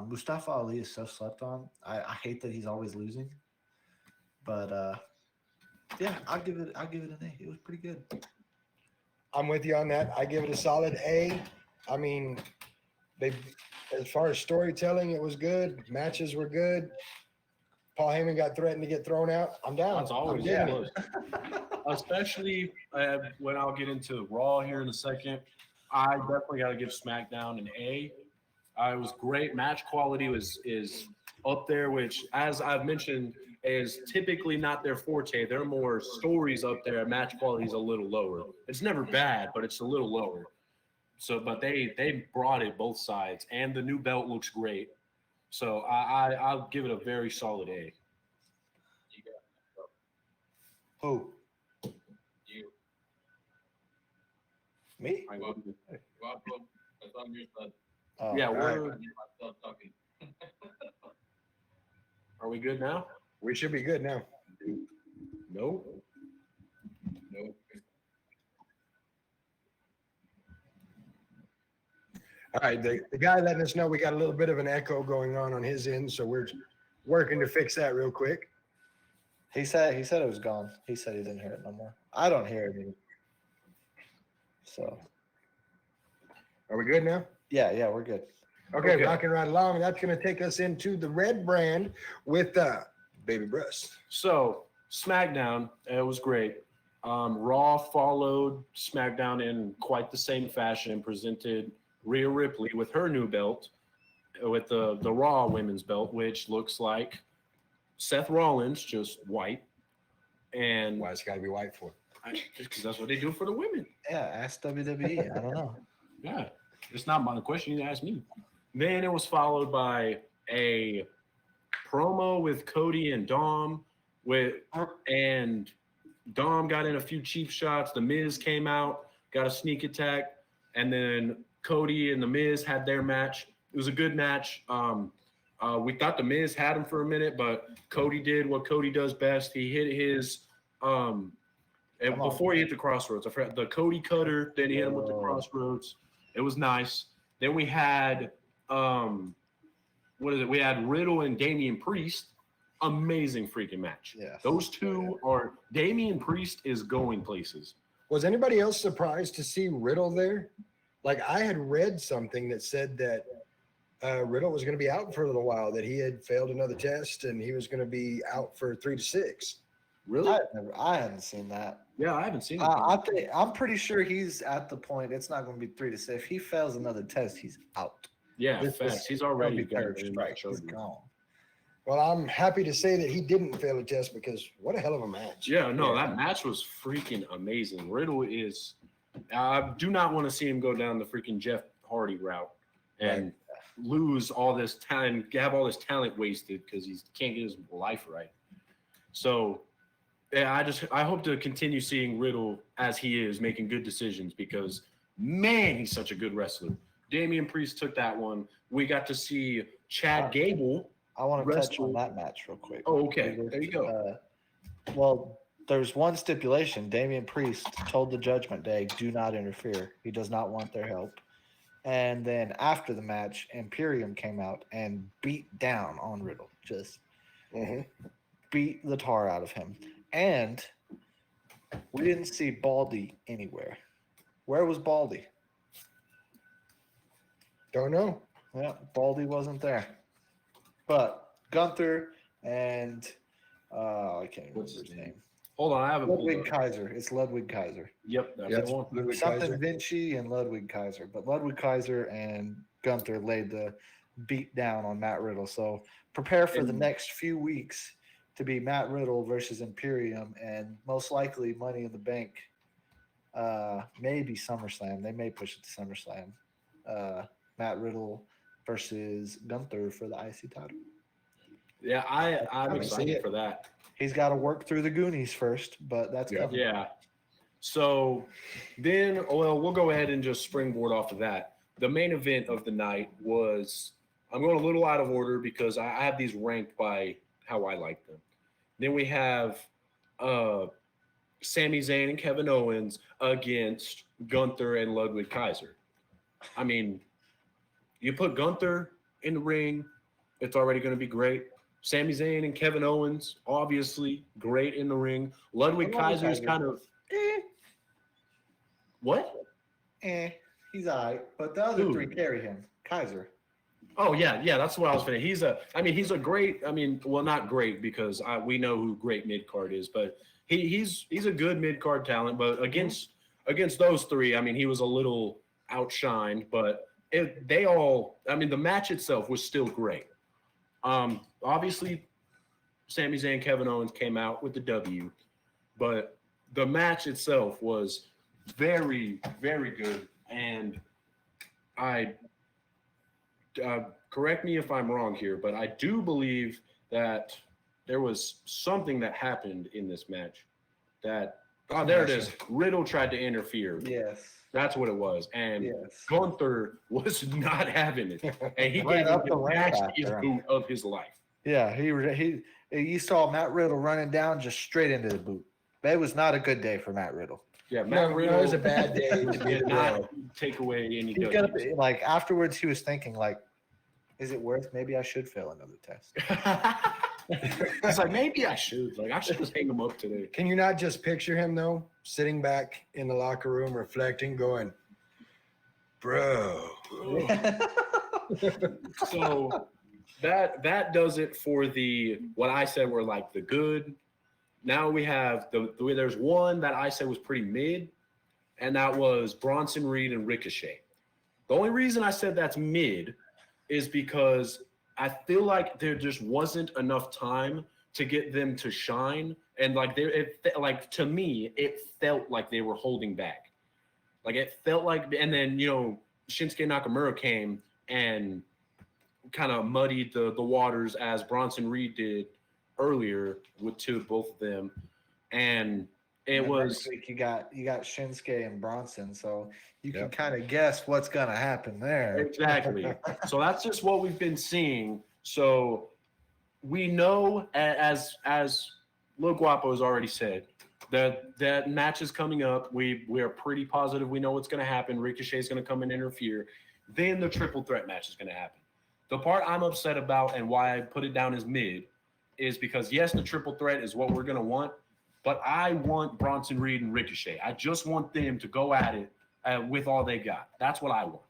Mustafa Ali is so slept on. I hate that he's always losing. But yeah, I'll give it an A. It was pretty good. I'm with you on that. I give it a solid A. I mean, they, as far as storytelling, it was good. Matches were good. Paul Heyman got threatened to get thrown out. I'm down. That's always I'm digging close. Especially when I'll get into Raw here in a second. I definitely got to give SmackDown an A. It was great. Match quality is up there, which, as I've mentioned, is typically not their forte. They're more stories up there. Match quality is a little lower. It's never bad, but it's a little lower. So, but they brought it both sides, and the new belt looks great. So I'll give it a very solid A. Who? You. Me? Welcome. That's on your side. Oh, Yeah, right. we're, I'm still talking. are we good now? We should be good now. No. No. All right. The guy letting us know we got a little bit of an echo going on his end, so we're working to fix that real quick. He said it was gone. He said he didn't hear it no more. I don't hear it either. So Are we good now? yeah, we're good. Okay, Okay. rocking right along. That's going to take us into the red brand with Baby Breast. So SmackDown, it was great. Raw followed SmackDown in quite the same fashion and presented Rhea Ripley with her new belt, with the Raw women's belt, which looks like Seth Rollins, just white. And Why it's got to be white for? just because that's what they do for the women. Yeah, ask WWE. I don't know. Yeah, it's not my question. You asked me. Then it was followed by a promo with Cody and Dom, and Dom got in a few cheap shots. The Miz came out, got a sneak attack, and then Cody and the Miz had their match. It was a good match. We thought the Miz had him for a minute, but Cody did what Cody does best. He hit his and before he hit the crossroads. I forgot the Cody cutter. Then he hit him with the crossroads. It was nice. Then we had We had Riddle and Damian Priest. Amazing freaking match. Yeah. Those two are Damian Priest is going places. Was anybody else surprised to see Riddle there? Like I had read something that said that Riddle was going to be out for a little while, that he had failed another test and he was going to be out for 3 to 6. Really? I hadn't seen that. Yeah, I haven't seen it. I'm pretty sure he's at the point. It's not going to be 3 to 6. If he fails another test, he's out. Yeah, This facts. is- He's already He'll be got third it in strike. shoulder. He's gone. Well, I'm happy to say that he didn't fail a test because what a hell of a match. Yeah, no, that match was freaking amazing. Riddle is. I do not want to see him go down the freaking Jeff Hardy route and lose all this talent, have all this talent wasted because he can't get his life right. So, yeah, I hope to continue seeing Riddle as he is making good decisions because man, he's such a good wrestler. Damian Priest took that one. We got to see Chad Gable. I want to touch Wrestle- on that match real quick. Oh, okay. There you go. Well, there's one stipulation. Damian Priest told the Judgment Day, do not interfere. He does not want their help. And then after the match, Imperium came out and beat down on Riddle. Just beat the tar out of him. And we didn't see Baldy anywhere. Where was Baldy? Don't know. Yeah, Baldy wasn't there. But Gunther and I can't remember What's his his name. Hold on, I haven't. pulled Ludwig up. Kaiser. It's Ludwig Kaiser. Yep, that's Yeah, the one. Ludwig Something Kaiser. Vinci and Ludwig Kaiser. But Ludwig Kaiser and Gunther laid the beat down on Matt Riddle. So prepare for the And- next few weeks to be Matt Riddle versus Imperium, and most likely Money in the Bank. Maybe SummerSlam. They may push it to SummerSlam. Matt Riddle versus Gunther for the IC title. Yeah, I'm I see excited it. for that. He's got to work through the Goonies first, but that's coming. Yeah. So then, well, we'll go ahead and just springboard off of that. The main event of the night was, I'm going a little out of order because I have these ranked by how I like them. Then we have Sami Zayn and Kevin Owens against Gunther and Ludwig Kaiser. I mean, you put Gunther in the ring, it's already going to be great. Sami Zayn and Kevin Owens, obviously great in the ring. Ludwig Kaiser is kind of what? He's all right, but the other Who? three carry him. Kaiser. Oh yeah, that's what I was saying. He's a great. I mean, well, not great because we know who great mid card is, but he's a good mid card talent. But against those three, I mean, he was a little outshined. But the match itself was still great. Obviously, Sami Zayn, Kevin Owens came out with the W, but the match itself was very, very good. And correct me if I'm wrong here, but I do believe that there was something that happened in this match that, there it is. Riddle tried to interfere. Yes. That's what it was. And Yes. Gunther was not having it. And he Right gave him up the the ramp nastiest after him. boot of his life. Yeah, he you saw Matt Riddle running down just straight into the boot. It was not a good day for Matt Riddle. Yeah, No, Matt Riddle it was a bad day to be did a not bro. take away any He's gonna W's. be, like afterwards he was thinking like, is it worth? Maybe I should fail another test. It's like, maybe I should. Like, I should just hang him up today. Can you not just picture him though, sitting back in the locker room, reflecting, going, "Bro, So that does it for what I said were like the good. Now we have there's one that I said was pretty mid, and that was Bronson Reed and Ricochet. The only reason I said that's mid is because I feel like there just wasn't enough time to get them to shine, and to me it felt like they were holding back. Like it felt like, and then Shinsuke Nakamura came and kind of muddied the waters as Bronson Reed did earlier with both of them, and it was Next week you got Shinsuke and Bronson, so you can Yep. kind of guess what's gonna happen there. exactly. So that's just what we've been seeing. So we know, as Lil Guapo has already said, that match is coming up. We are pretty positive we know what's going to happen. Ricochet is going to come and interfere. Then the triple threat match is going to happen. The part I'm upset about and why I put it down as mid is because, yes, the triple threat is what we're going to want, but I want Bronson Reed and Ricochet. I just want them to go at it with all they got. That's what I want.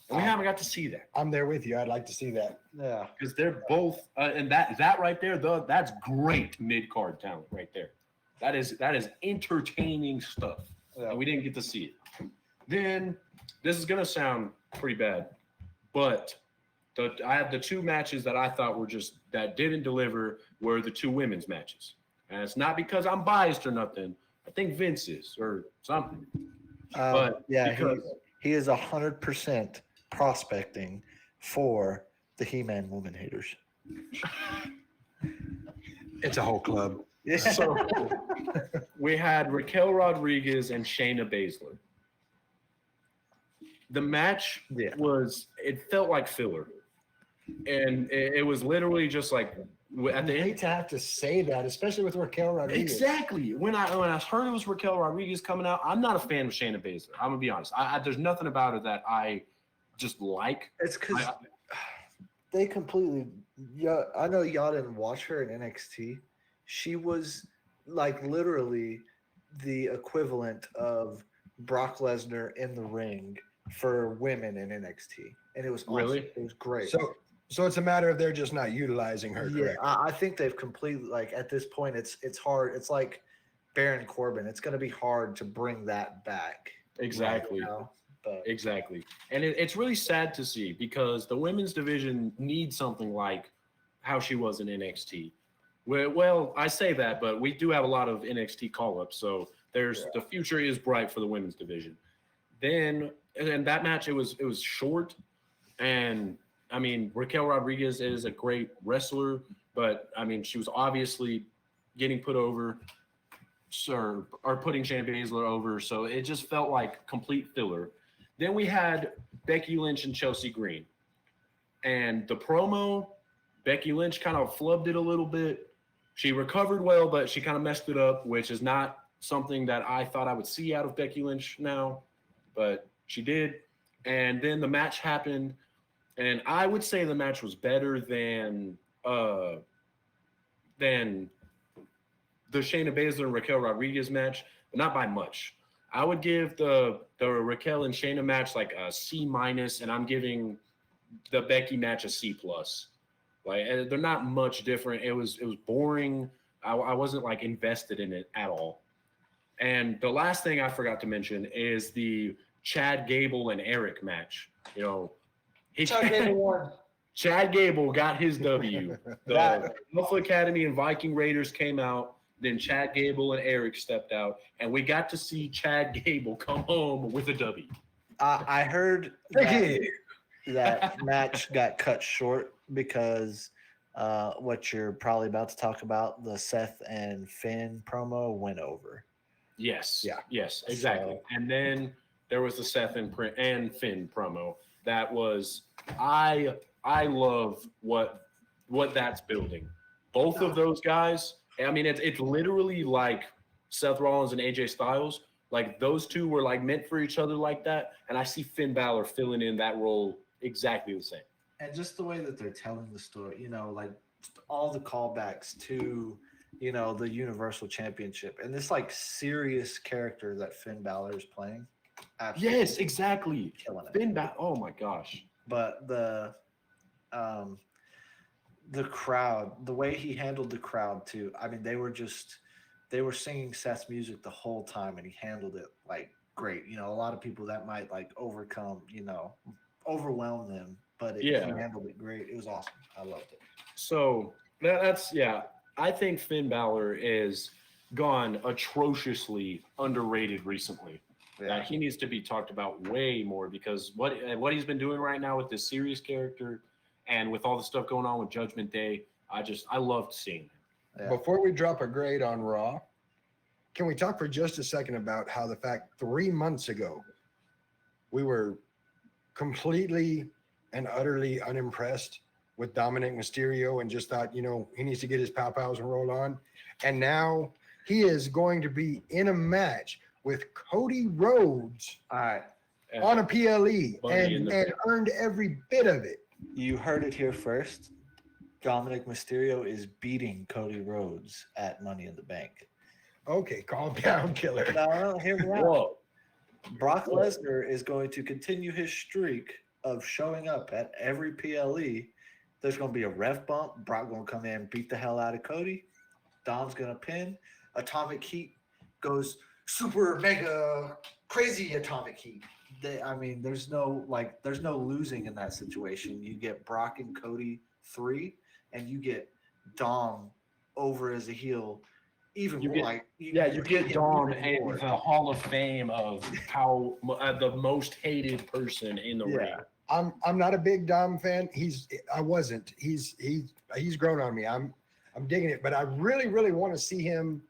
And we haven't got to see that I'm there with you. I'd like to see that." Yeah. because they're both, and that right there, that's great mid card talent right there. That is entertaining stuff. Yeah. And we didn't get to see it. Then this is gonna sound pretty bad, but I have the two matches that I thought that didn't deliver were the two women's matches, and it's not because I'm biased or nothing. I think Vince is or something. But Yeah, because- he is 100% prospecting for the He-Man woman haters. It's a whole club. Yeah. So we had Raquel Rodriguez and Shayna Baszler. The match Yeah. it felt like filler. And it was literally just like at I the hate end. to have to say that, especially with Raquel Rodriguez. Exactly. When I heard it was Raquel Rodriguez coming out, I'm not a fan of Shayna Baszler. I'm gonna be honest. There's nothing about her that I just like. It's because I- they completely. Yeah, I know y'all didn't watch her in NXT. She was like literally the equivalent of Brock Lesnar in the ring for women in NXT, and it was awesome. Really? It was great. So it's a matter of they're just not utilizing her Yeah, correctly. I think they've completely like at this point it's hard. It's like Baron Corbin. It's going to be hard to bring that back. Exactly. You know? But Exactly. And it's really sad to see because the women's division needs something like how she was in NXT. Well, I say that, but we do have a lot of NXT call-ups, so the future is bright for the women's division. Then, and that match, it was short, and I mean, Raquel Rodriguez is a great wrestler, but I mean, she was obviously getting put over, or putting Shayna Baszler over, so it just felt like complete filler. Then we had Becky Lynch and Chelsea Green. And the promo, Becky Lynch kind of flubbed it a little bit. She recovered well, but she kind of messed it up, which is not something that I thought I would see out of Becky Lynch now, but she did. And then the match happened, and I would say the match was better than the Shayna Baszler and Raquel Rodriguez match, but not by much. I would give the Raquel and Shayna match like a C-, and I'm giving the Becky match a C+. Like, they're not much different. It was boring. I wasn't like invested in it at all. And the last thing I forgot to mention is the Chad Gable and Eric match. You know, Chad Gable got his W. The Alpha Academy and Viking Raiders came out. Then Chad Gable and Eric stepped out, and we got to see Chad Gable come home with a W. I heard that match got cut short because what you're probably about to talk about, the Seth and Finn promo, went over. Yes. Yeah. Yes, exactly. So- And then there was the Seth and Finn promo. That was I love what that's building. Both of those guys. I mean, it's literally like Seth Rollins and AJ Styles. Like, those two were like meant for each other like that. And I see Finn Balor filling in that role exactly the same. And just the way that they're telling the story, you know, like all the callbacks to, you know, the Universal Championship and this like serious character that Finn Balor is playing. Absolutely Yes, exactly. killing it. Finn Balor. Oh my gosh. But the crowd, the way he handled the crowd too. I mean, they were singing Seth's music the whole time, and he handled it like great. You know, a lot of people that might like overwhelm them, but he handled it great. It was awesome. I loved it. So that's I think Finn Balor is gone atrociously underrated recently. Yeah. He needs to be talked about way more because what he's been doing right now with this serious character and with all the stuff going on with Judgment Day, I loved seeing him. Yeah. Before we drop a grade on Raw, can we talk for just a second about how the fact 3 months ago we were completely and utterly unimpressed with Dominic Mysterio and just thought, you know, he needs to get his pow-pows and roll on. And now he is going to be in a match with Cody Rhodes All right. on a PLE Money in and the earned every bit of it. You heard it here first. Dominic Mysterio is beating Cody Rhodes at Money in the Bank. Okay, calm down, killer. No, hear me out. Whoa. Brock Lesnar is going to continue his streak of showing up at every PLE. There's going to be a ref bump. Brock going to come in and beat the hell out of Cody. Dom's going to pin. Atomic Heat goes super mega crazy Atomic Heat. There's no losing in that situation. You get Brock and Cody 3, and you get Dom over as a heel. Even You more get- like You get get him Dom even in more. the Hall of Fame of how the most hated person in the ring. I'm not a big Dom fan. He's grown on me. I'm digging it, but I really, really want to see him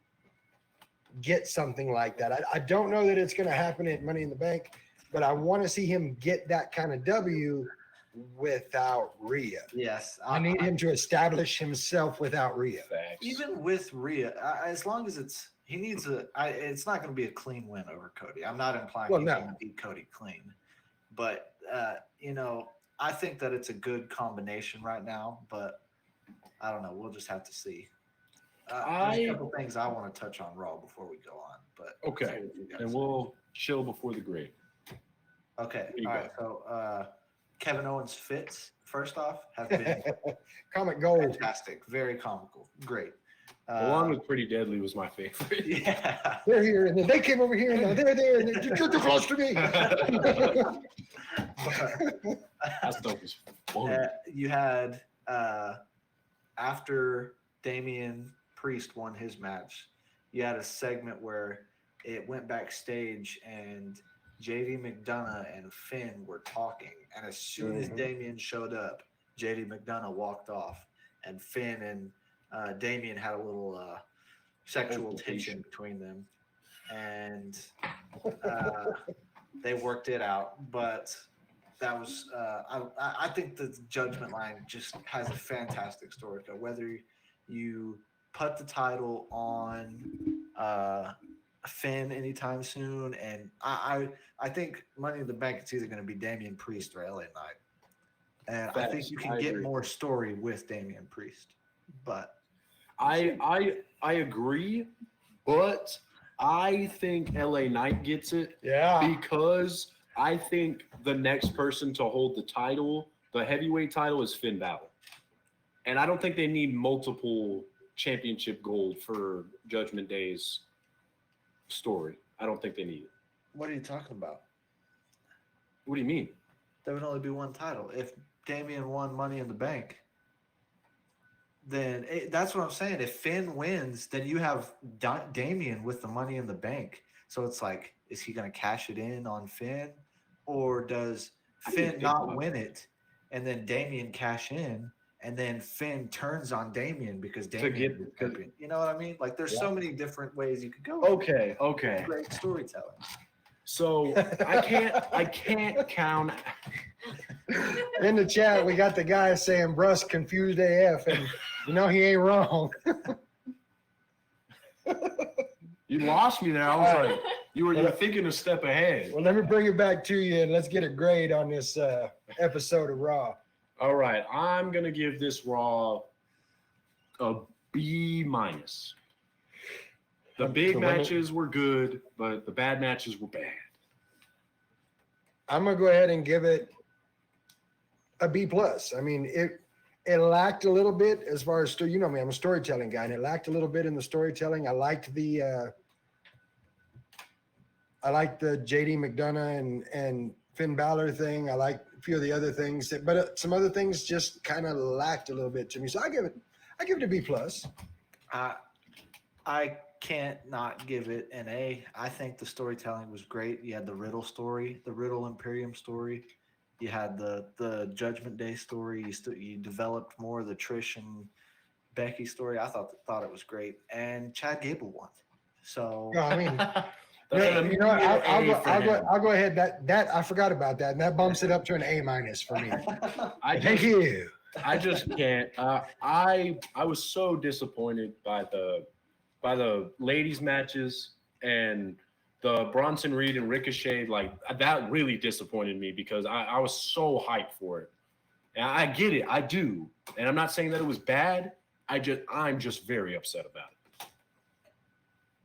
get something like that. I don't know that it's going to happen at Money in the Bank, but I want to see him get that kind of W without Rhea. Yes, I need him to establish himself without Rhea. Facts. Even with Rhea, as long as it's not going to be a clean win over Cody. I'm not implying Well, he's no. going to beat Cody clean, but I think that it's a good combination right now. But I don't know. We'll just have to see. There's a couple things I want to touch on Raw before we go on. But Okay. see what you guys And think. we'll chill before the grade. Okay. you All go. right. So Kevin Owens fits first off have been Comic gold. fantastic, very comical, great. The one with Pretty Deadly was my favorite. Yeah. They're here, and then they came over here, and now they're there, and you're too close to me. That stuff was fun. You had after Damian Priest won his match, you had a segment where it went backstage and JD McDonough and Finn were talking, and as soon as Damian showed up, JD McDonough walked off, and Finn and Damian had a little sexual tension between them, and they worked it out. But that was I think the Judgment Line just has a fantastic story. Whether you put the title on Finn anytime soon, and I think Money in the Bank, it's either going to be Damian Priest or LA Knight, and I think you can get agree. more story with Damian Priest. But I agree, but I think LA Knight gets it Yeah. because I think the next person to hold the title, the heavyweight title, is Finn Balor. And I don't think they need multiple championship gold for Judgment Day's story. I don't think they need it. what are you talking about? What do you mean? There would only be one title. If Damian won Money in the Bank, then that's what I'm saying. If Finn wins, then you have Damian with the Money in the Bank. So it's like, is he going to cash it in on Finn, or does Finn not win it and then Damian cash in, and then Finn turns on Damian because Damian is champion? You know what I mean? Like, there's so many different ways you could go. Okay. Great storytelling. So I can't count. In the chat, we got the guy saying Bruss confused AF, and you know he ain't wrong. You lost me there. I was like, you were thinking a step ahead. Well, let me bring it back to you, and let's get a grade on this episode of Raw. All right, I'm gonna give this Raw a B minus. The big matches were good, but the bad matches were bad. I'm gonna go ahead and give it a B plus. I mean, it lacked a little bit as far as you know me, I'm a storytelling guy, and it lacked a little bit in the storytelling. I liked the JD McDonough and Finn Balor thing. I liked a few of the other things, but some other things just kind of lacked a little bit to me. So I give it a B plus. I can't not give it an A. I think the storytelling was great. You had the Riddle story, the Riddle Imperium story. You had the Judgment Day story. You developed more of the Trish and Becky story. I thought it was great. And Chad Gable won. So No, I mean, you know what, I'll go ahead. That I forgot about that, and that bumps it up to an A minus for me. Thank you. I just can't. I was so disappointed by the ladies matches and the Bronson Reed and Ricochet. Like, that really disappointed me because I was so hyped for it. And I get it, I do, and I'm not saying that it was bad. I'm just very upset about it.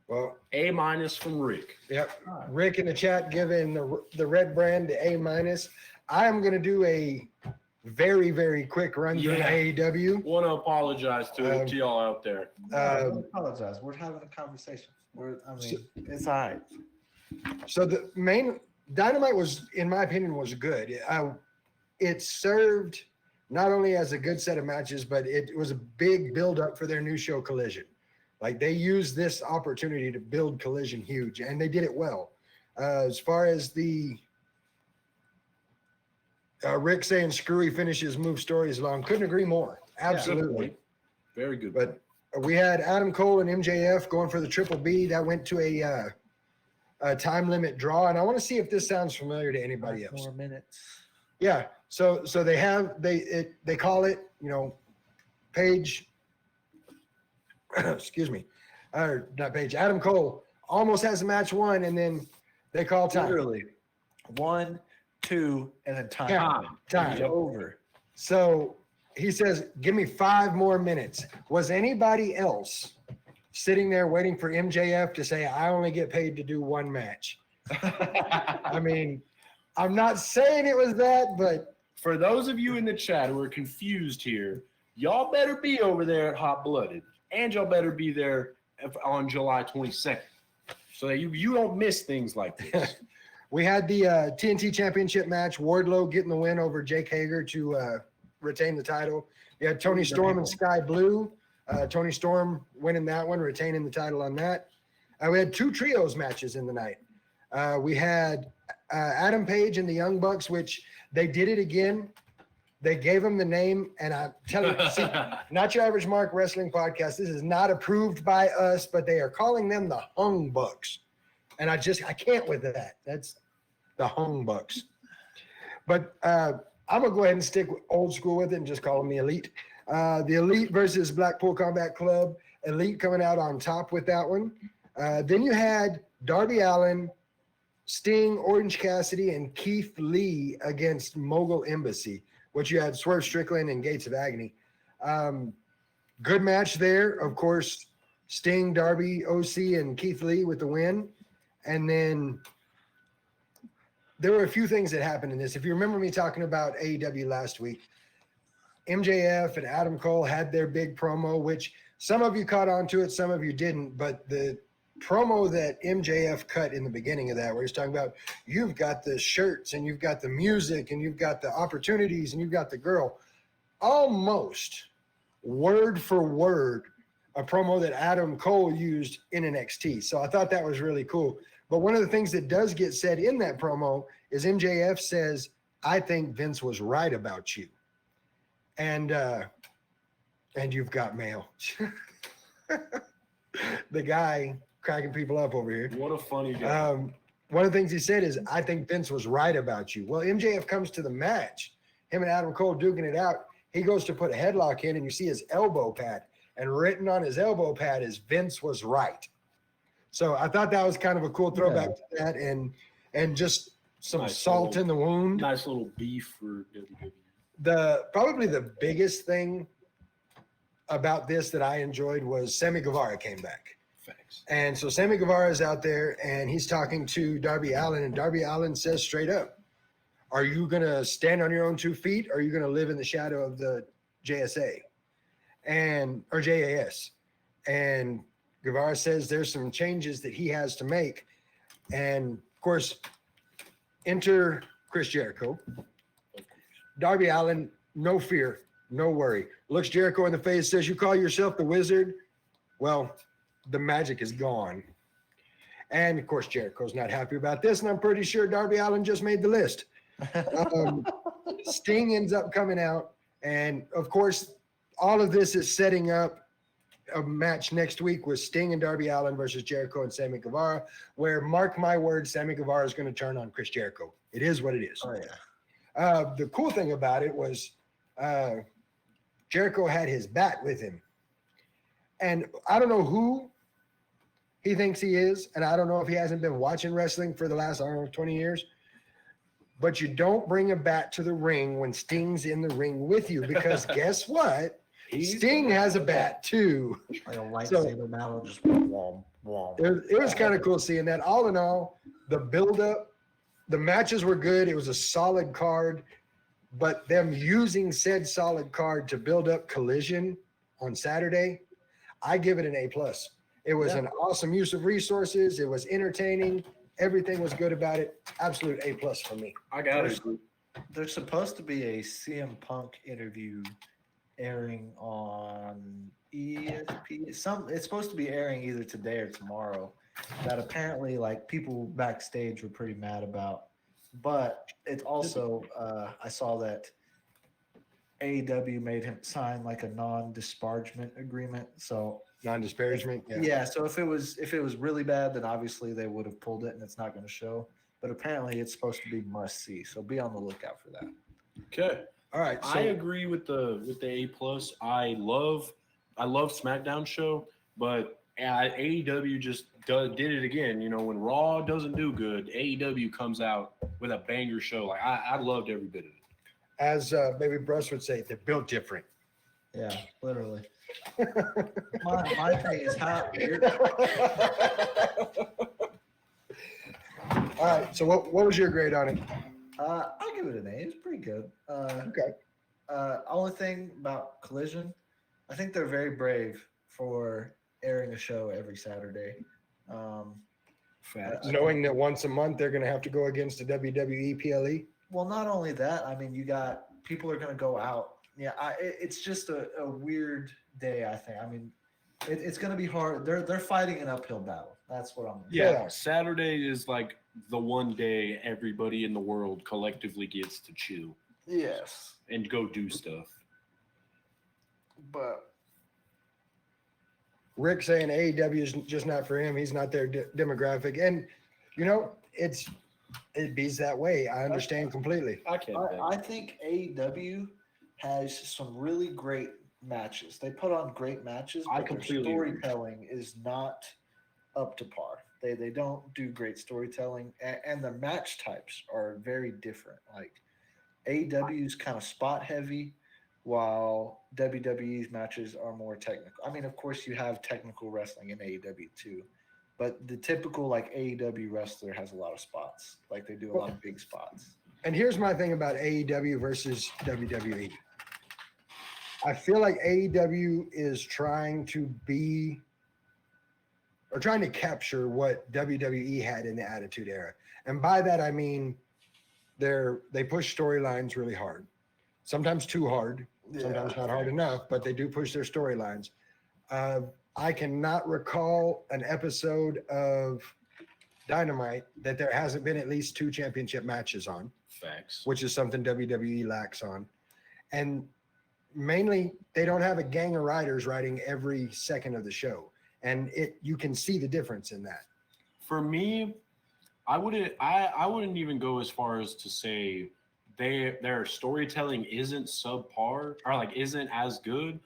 Well, A minus from Rick. yep. Rick in the chat giving the red brand the A minus. I am going to do a very, very quick run through AEW. Want to apologize to y'all out there. don't apologize. We're having a conversation. It's all right. So the main Dynamite was, in my opinion, was good. It served not only as a good set of matches, but it was a big build up for their new show Collision. Like, they used this opportunity to build Collision huge, and they did it well. As far as the Rick saying Screwy finishes move stories long, couldn't agree more. Absolutely. Very good. But we had Adam Cole and MJF going for the Triple B. That went to a time limit draw, and I want to see if this sounds familiar to anybody else. 4 minutes. Yeah. So they call it, Paige. Excuse me, or not Paige. Adam Cole almost has the match won, and then they call time. Literally 1, 2, and then time. Time. It's over. So he says, "Give me 5 more minutes." Was anybody else sitting there waiting for MJF to say, "I only get paid to do one match"? I mean, I'm not saying it was that, but For those of you in the chat who are confused here, y'all better be over there at Hot Blooded and y'all better be there on July 22nd, so that you don't miss things like this. We had the TNT Championship match. Wardlow getting the win over Jake Hager to retain the title. You had Tony Storm and Sky Blue. Tony Storm winning that one, retaining the title on that. We had 2 trios matches in the night. We had Adam Page and the Young Bucks, which they did it again. They gave him the name, and I tell you, see, Not Your Average Mark Wrestling Podcast. This is not approved by us, but they are calling them the Hung Bucks, and I can't with that. That's the Hung Bucks. But I'm gonna go ahead and stick old school with it and just call them the Elite. The Elite versus Blackpool Combat Club. Elite coming out on top with that one. Then you had Darby Allin, Sting, Orange Cassidy, and Keith Lee against Mogul Embassy, which you had Swerve Strickland and Gates of Agony. Good match there. Of course, Sting, Darby, OC, and Keith Lee with the win. And then there were a few things that happened in this. If you remember me talking about AEW last week, MJF and Adam Cole had their big promo, which some of you caught on to it, some of you didn't. But the promo that MJF cut in the beginning of that, where he's talking about, you've got the shirts and you've got the music and you've got the opportunities and you've got the girl, almost word for word a promo that Adam Cole used in NXT. So I thought that was really cool. But one of the things that does get said in that promo is MJF says, I think Vince was right about you. And you've got mail. The guy cracking people up over here. What a funny guy. One of the things he said is, I think Vince was right about you. Well, MJF comes to the match, him and Adam Cole duking it out. He goes to put a headlock in, and you see his elbow pad. And written on his elbow pad is Vince was right. So I thought that was kind of a cool throwback to that, and just some Nice salt little- in the wound. Nice little beef for WWE. Probably the biggest thing about this that I enjoyed was Sammy Guevara came back. Thanks. And so Sammy Guevara is out there and he's talking to Darby Allin, and Darby Allin says straight up, are you going to stand on your own 2 feet, or are you going to live in the shadow of the JSA or JAS? And Guevara says there's some changes that he has to make. And of course, enter Chris Jericho. Darby Allin, no fear, no worry. Looks Jericho in the face, says, you call yourself the Wizard? Well, the magic is gone. And of course, Jericho's not happy about this, and I'm pretty sure Darby Allin just made the list. Sting ends up coming out, and of course, all of this is setting up a match next week with Sting and Darby Allin versus Jericho and Sammy Guevara, where, mark my words, Sammy Guevara is going to turn on Chris Jericho. It is what it is. Oh, yeah. The cool thing about it was Jericho had his bat with him. And I don't know who he thinks he is, and I don't know if he hasn't been watching wrestling for the last, 20 years. But you don't bring a bat to the ring when Sting's in the ring with you, because guess what? Sting has a bat too. Like a lightsaber battle, just womp, womp. It was kind of cool seeing that. All in all, the build-up, the matches were good. It was a solid card, but them using said solid card to build up Collision on Saturday, I give it an A+. It was an awesome use of resources. It was entertaining. Everything was good about it. Absolute A+ for me. I got it. There's supposed to be a CM Punk interview airing on ESP. It's supposed to be airing either today or tomorrow. That apparently, like, people backstage were pretty mad about. But it's also, I saw that AEW made him sign like a non-disparagement agreement. So Non-disparagement. yeah. So if it was really bad, then obviously they would have pulled it, and it's not going to show. But apparently, it's supposed to be must see. So be on the lookout for that. Okay. All right. So I agree with the A+. I love SmackDown show, but AEW just did it again. You know, when Raw doesn't do good, AEW comes out with a banger show. Like I loved every bit of it. as Baby Bruce would say, they're built different. Yeah, literally. my thing is how you're, All right. So what was your grade on it? I'll give it an A. It's pretty good. Okay. Only thing about Collision, I think they're very brave for airing a show every Saturday. Facts. Knowing that once a month they're going to have to go against the WWE PLE. Well, not only that, I mean, you got people are going to go out. Yeah, it's just a weird day. I think. I mean, it's going to be hard. They're fighting an uphill battle. That's what I'm. Yeah, Saturday is like the one day everybody in the world collectively gets to chill Yes, and go do stuff. but Rick saying AEW is just not for him. He's not their demographic. And, you know, it beats that way. I understand completely. I can't. I think AEW has some really great matches. They put on great matches, I but their completely agree. storytelling is not up to par. They don't do great storytelling, and the match types are very different. Like AEW is kind of spot heavy, while WWE's matches are more technical. I mean, of course, you have technical wrestling in AEW too, but the typical like AEW wrestler has a lot of spots. Like they do a lot of big spots. And here's my thing about AEW versus WWE. I feel like AEW is trying to capture what WWE had in the Attitude Era. And by that, I mean, they push storylines really hard, sometimes too hard, sometimes not hard enough, but they do push their storylines. I cannot recall an episode of Dynamite that there hasn't been at least 2 championship matches on, Facts. which is something WWE lacks on. And mainly, they don't have a gang of writers writing every second of the show. And you can see the difference in that. For me, I wouldn't even go as far as to say their storytelling isn't subpar or like isn't as good.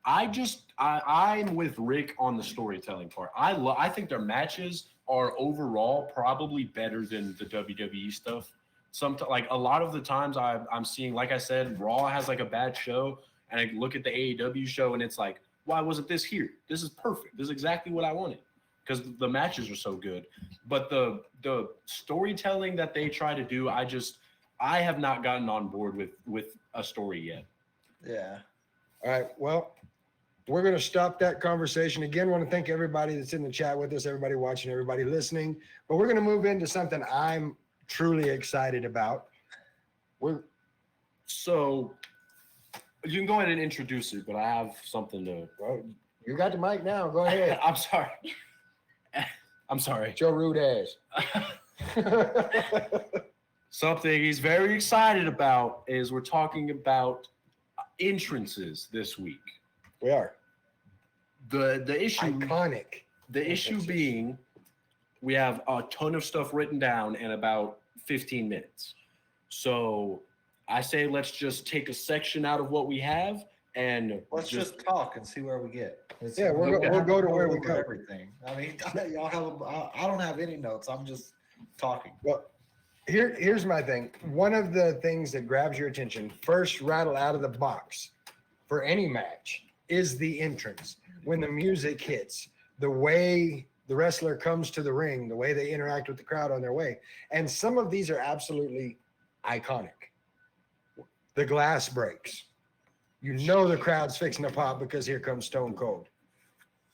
I'm with Rick on the storytelling part. I think their matches are overall probably better than the WWE stuff. Like a lot of the times I'm seeing, like I said, Raw has like a bad show, and I look at the AEW show and it's like, why wasn't this here? This is perfect. This is exactly what I wanted because the matches are so good. But the storytelling that they try to do, I have not gotten on board with a story yet. Yeah. All right. Well, we're going to stop that conversation. Again, want to thank everybody that's in the chat with us, everybody watching, everybody listening. But we're going to move into something I'm truly excited about. So you can go ahead and introduce it, but I have something to. Well, you got the mic now. Go ahead. I'm sorry. I'm sorry. Joe Rude ass. Something he's very excited about is we're talking about entrances this week. We are. The issue Iconic. The issue being we have a ton of stuff written down in about 15 minutes. So I say let's just take a section out of what we have and Let's just talk and see where we get. Yeah, we'll go to where we over go. everything. I mean, y'all have. I don't have any notes. I'm just talking. Well, here's my thing. One of the things that grabs your attention, first rattle out of the box for any match, is the entrance. When the music hits, the way the wrestler comes to the ring, the way they interact with the crowd on their way. And some of these are absolutely iconic. The glass breaks. You know the crowd's fixing to pop because here comes Stone Cold.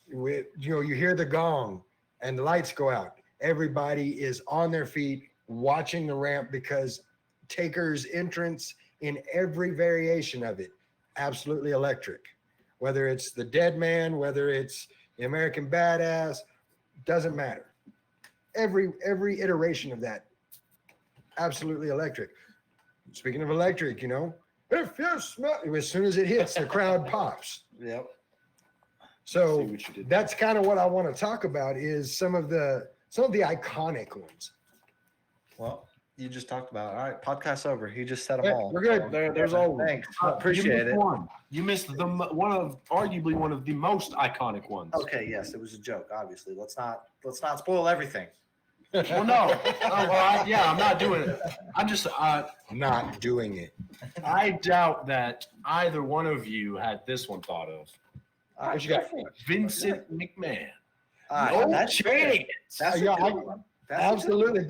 You hear the gong and the lights go out. Everybody is on their feet watching the ramp because Taker's entrance in every variation of it, absolutely electric. Whether it's the Dead Man, whether it's the American Badass, doesn't matter. Every iteration of that, absolutely electric. Speaking of electric, if you smell, as soon as it hits, the crowd pops. Yep. So See what you did that's kind of what I want to talk about is some of the iconic ones. Well, you just talked about. All right, podcast over. He just said them Yeah, all. we're good. There's always Thanks. Appreciate it. You missed arguably one of the most iconic ones. Okay, yes, it was a joke. Obviously, let's not spoil everything. Well, no. I'm not doing it. I'm just. Not doing it. I doubt that either one of you had this one thought of. What you got? Vincent McMahon. No That's That's Yeah, a good one. That's a good Absolutely.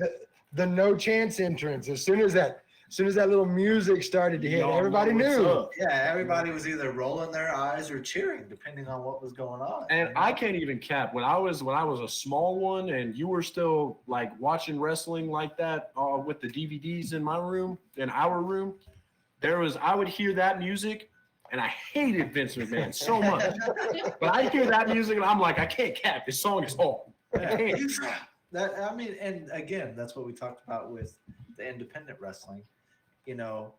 The no chance entrance. As soon as that as soon as that little music started to hit, Y'all everybody know what's knew. up. Yeah, everybody was either rolling their eyes or cheering, depending on what was going on. And you know? I can't even cap when I was a small one, and you were still like watching wrestling like that with the DVDs in our room. I would hear that music, and I hated Vince McMahon so much. But I hear that music, and I'm like, I can't cap. This song is hard. Yeah, I mean, and again, that's what we talked about with the independent wrestling. You know,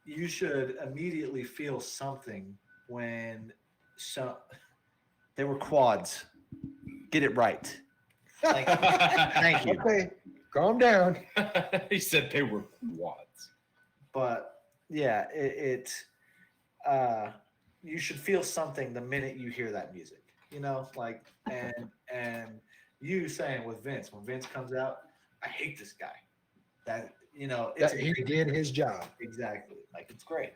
you should immediately feel something when they were quads. Get it right. Thank you. Thank you. Okay, calm down. He said they were wads. But yeah, you should feel something the minute you hear that music. You know, like and you saying with Vince, when Vince comes out, I hate this guy. That it's That he did his job. exactly like it's great.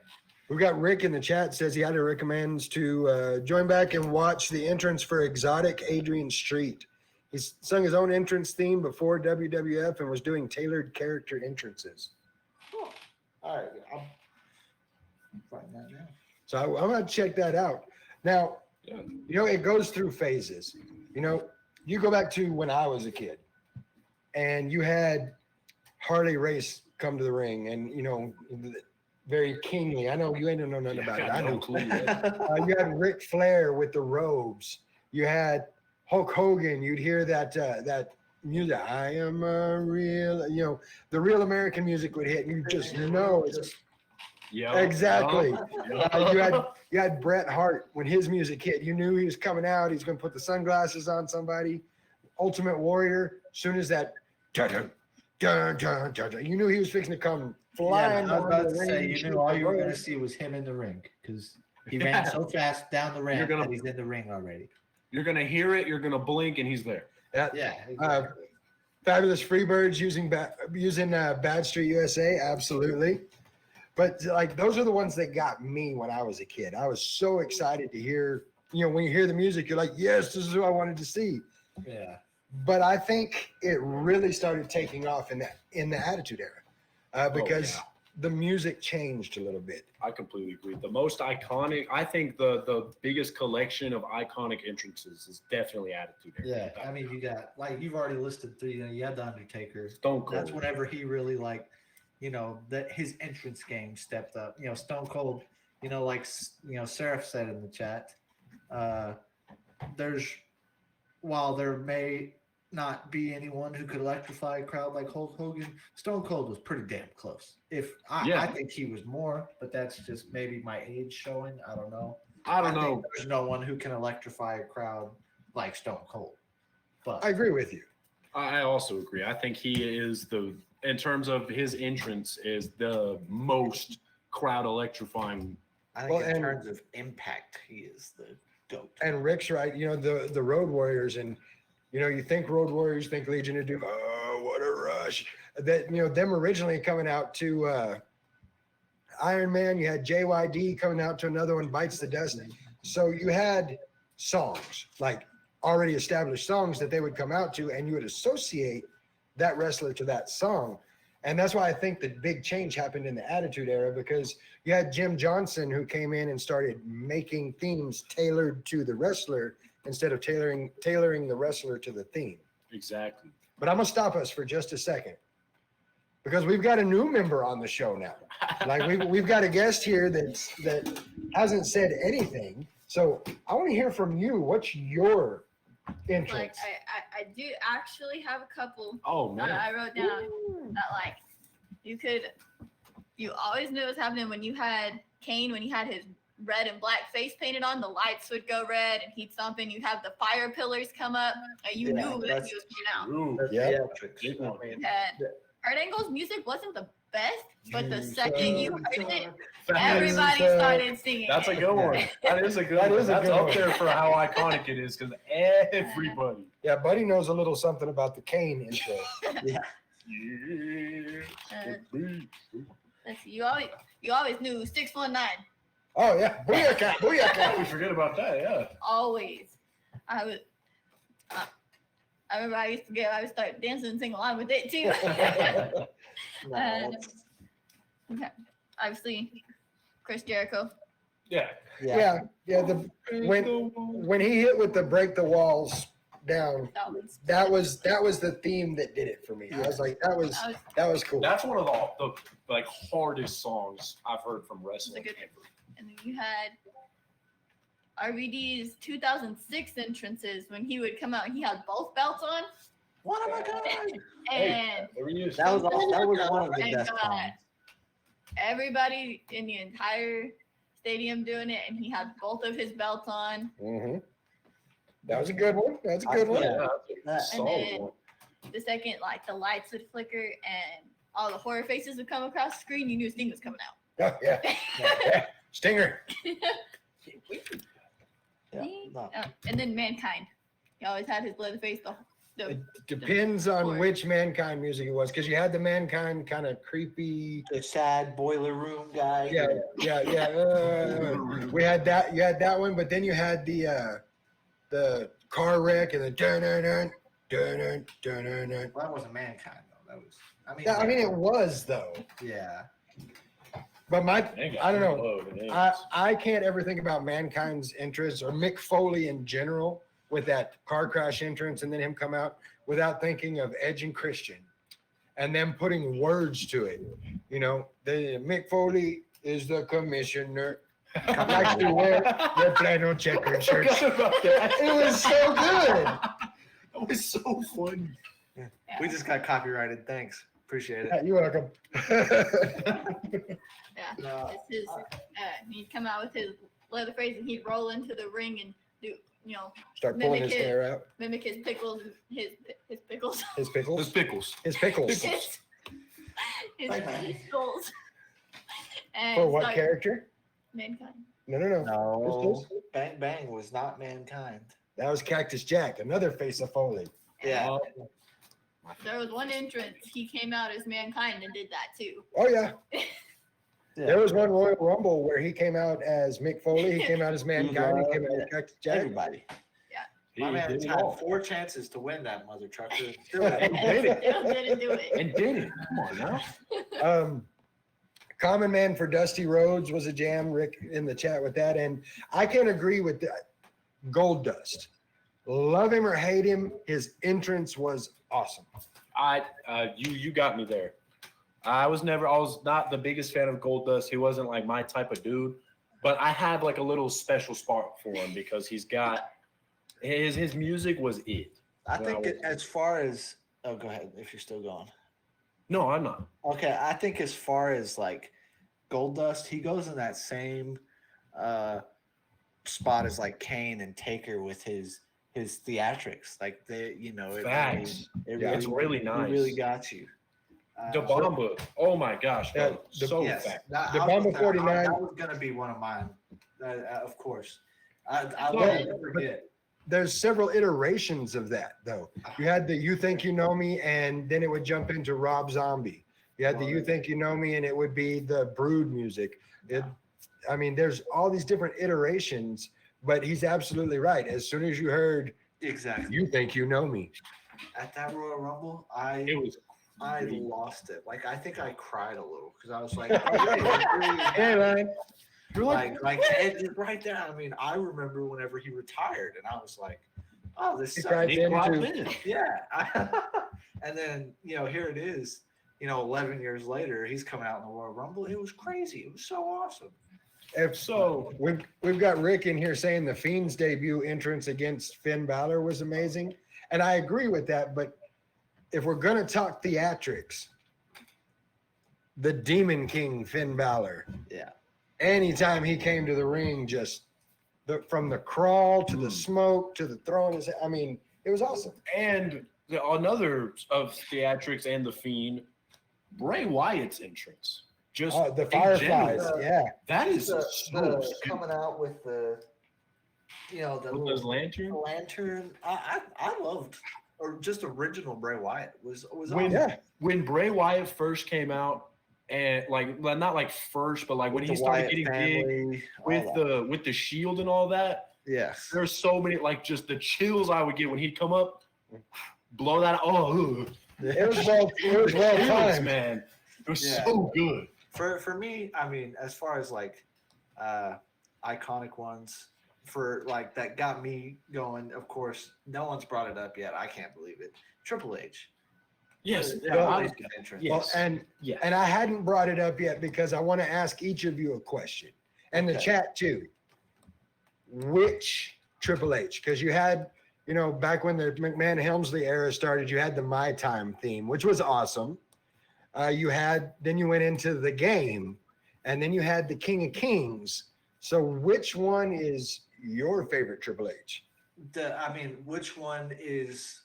We've got Rick in the chat says he highly recommends to join back and watch the entrance for Exotic Adrian Street. He's sung his own entrance theme before WWF and was doing tailored character entrances. Cool. All right, I'm writing that down. So I'm going to check that out. Now, it goes through phases. You go back to when I was a kid and you had Harley Race come to the ring and, very kingly. I know you ain't know nothing about it. I know. You had Ric Flair with the robes. You had Hulk Hogan. You'd hear that music. I am a real, the real American music would hit. And you just know it's exactly. You had Bret Hart when his music hit. You knew he was coming out. He's going to put the sunglasses on somebody. Ultimate Warrior. As soon as that, dun, dun, dun, dun, dun, you knew he was fixing to come flying. Yeah, I was down about the to say, ring. you knew all you were going to see was him in the ring because he ran so fast down the ramp gonna- that he's in the ring already. You're gonna hear it. You're gonna blink, and he's there. Yeah. Exactly. Fabulous Freebirds using Bad Street USA, absolutely. But like those are the ones that got me when I was a kid. I was so excited to hear. When you hear the music, you're like, yes, this is who I wanted to see. Yeah. But I think it really started taking off in the Attitude Era because the music changed a little bit. I completely agree. The most iconic, I think the biggest collection of iconic entrances is definitely Attitude Era. Yeah. I mean, you got, like, you've already listed three. You had The Undertaker. Stone Cold. That's whenever he really, like, that his entrance game stepped up. Stone Cold, like, Seraph said in the chat, while there may not be anyone who could electrify a crowd like Hulk Hogan, Stone Cold was pretty damn close. I think he was more, but that's just maybe my age showing. I don't know. I don't know. think there's no one who can electrify a crowd like Stone Cold. But I agree with you. I also agree. I think he is in terms of his entrance, is the most crowd electrifying. I think Well, in and- terms of impact, he is the GOAT. And Rick's right. The Road Warriors, and you think Road Warriors, think Legion of Doom. Oh, what a rush! That them originally coming out to Iron Man. You had JYD coming out to another one, Bites the Dust. So you had songs like already established songs that they would come out to, and you would associate that wrestler to that song. And that's why I think the big change happened in the Attitude Era, because you had Jim Johnson who came in and started making themes tailored to the wrestler instead of tailoring the wrestler to the theme. Exactly. But I'm going to stop us for just a second because we've got a new member on the show now. Like we've got a guest here that hasn't said anything. So I want to hear from you. What's your entrance? Like I do actually have a couple Oh that man. I wrote down that like you always knew it was happening when you had Kane, when he had his red and black face painted on, the lights would go red and he'd stomp in. You have the fire pillars come up, and you Yeah, knew that that's- he was coming out. Ooh, That's Yeah. theatrics. Big one. I mean, And Kurt Angle's music wasn't the best, but the Jesus. second you heard it, That is- everybody started singing. That's a it. good one. That is a good That one. is a That's good up one. there for how iconic it is, because everybody. Yeah, Buddy knows a little something about the Kane intro. Yeah. Uh, let's see, you always knew 619. Oh yeah, booyaka, booyaka. We forget about that, yeah. Always. I remember I would start dancing and sing along with it too. no, And it's- Obviously, Chris Jericho. Yeah. Yeah, The when he hit with the break the walls down, that was the theme that did it for me. I was like, that was cool. That's one of the like hardest songs I've heard from wrestling. good one. And then you had RVD's 2006 entrances when he would come out. He had both belts on, What am I going? and There he is. That was one of the and best got times. everybody in the entire stadium doing it, and he had both of his belts on. Mhm. That was a good one. That's a good one. Yeah, That- that's a solid then- one. The second, like the lights would flicker and all the horror faces would come across the screen, you knew Sting was coming out. Oh, yeah. Yeah. Stinger. Yeah, no. And then Mankind. He always had his leather face. The It depends on which Mankind music it was, because you had the Mankind kind of creepy. The sad boiler room guy. Yeah. We had that. You had that one, but then you had the car wreck and the dun dun dun dun dun dun dun. Well, that wasn't Mankind though. That was. I mean, it was though. Yeah. But I don't know. Low, the names. I can't ever think about Mankind's entrance or Mick Foley in general with that car crash entrance and then him come out without thinking of Edge and Christian and then putting words to it. You know, the Mick Foley is the commissioner. Likes to wear the flannel checkered shirt. Forgot about that. It was so good. That was so funny. We just got copyrighted. Thanks. Appreciate it. Yeah, you're welcome. yeah, No, it's his. He'd come out with his leather face and he'd roll into the ring and do, Start pulling his Mimic it. hair out. mimic his pickles, his pickles, His pickles. Those pickles. His pickles. his Bye-bye. pickles. And For what start character? Mankind. No. No, Bang Bang was not Mankind. That was Cactus Jack, another face of Foley. Yeah. There was one entrance. He came out as Mankind and did that too. Oh yeah. Yeah. There was one Royal Rumble where he came out as Mick Foley, he came out as Mankind, he came out as Cactus Jack. Everybody. My man did it had all. 4 chances to win that mother trucker. He did it. Still didn't do it. And did it. Come on now. Common Man for Dusty Rhodes was a jam. Rick in the chat with that, and I can agree with that. Gold Dust, love him or hate him, his entrance was awesome. You got me there. I was not the biggest fan of Goldust. He wasn't like my type of dude, but I had like a little special spot for him because he's got his music was it. I think as far as go ahead if you're still going. No, I'm not. Okay, I think as far as like Goldust, he goes in that same spot as like Kane and Taker with his theatrics. Like Facts. It's really nice. It really got you. The Bomba. Oh my gosh. Yeah, So Yes. fact. The Bomba 49. That was gonna be one of mine. Of course. I So- will never forget. There's several iterations of that though. You had the You Think You Know Me, and then it would jump into Rob Zombie. You had the You Think You Know Me, and it would be the Brood music. There's all these different iterations, but he's absolutely right. As soon as you heard Exactly. You Think You Know Me, At that Royal Rumble, It was I crazy. lost it. Like I think I cried a little because I was like, hey Ryan, like Edge is right there. I mean, I remember whenever he retired, and I was like, oh, this He sucks. cried then too. Yeah. And then here it is. 11 years later, he's coming out in the Royal Rumble. It was crazy. It was so awesome. If so, we've got Rick in here saying the Fiend's debut entrance against Finn Balor was amazing, and I agree with that. But if we're gonna talk theatrics, the Demon King Finn Balor, Yeah. anytime he came to the ring, just from the crawl to the smoke to the throwing his, it was awesome. And another of theatrics and the Fiend, Bray Wyatt's entrance. Just The in Fireflies, general, yeah. that is The so coming out with the the with those little lanterns. lantern. I loved Or just original Bray Wyatt was When awesome. Yeah. when Bray Wyatt first came out, and not like first, but like when he started getting big with the Shield and all that. yes. There's so many just the chills I would get when he'd come up, blow that. Oh, It was well the chills, timed. man. It was Yeah. so good. For me, I mean, as far as like iconic ones for like that got me going. Of course, no one's brought it up yet. I can't believe it. Triple H. Yes. Triple Yeah, H entrance. yeah. Well, Yes. and Yeah. I hadn't brought it up yet because I want to ask each of you a question, and the Okay. chat too. Which Triple H? Because you had, you know, back when the McMahon Helmsley era started, you had the My Time theme, which was awesome. Then you went into the game, and then you had the King of Kings. So which one is your favorite Triple H? I mean, which one is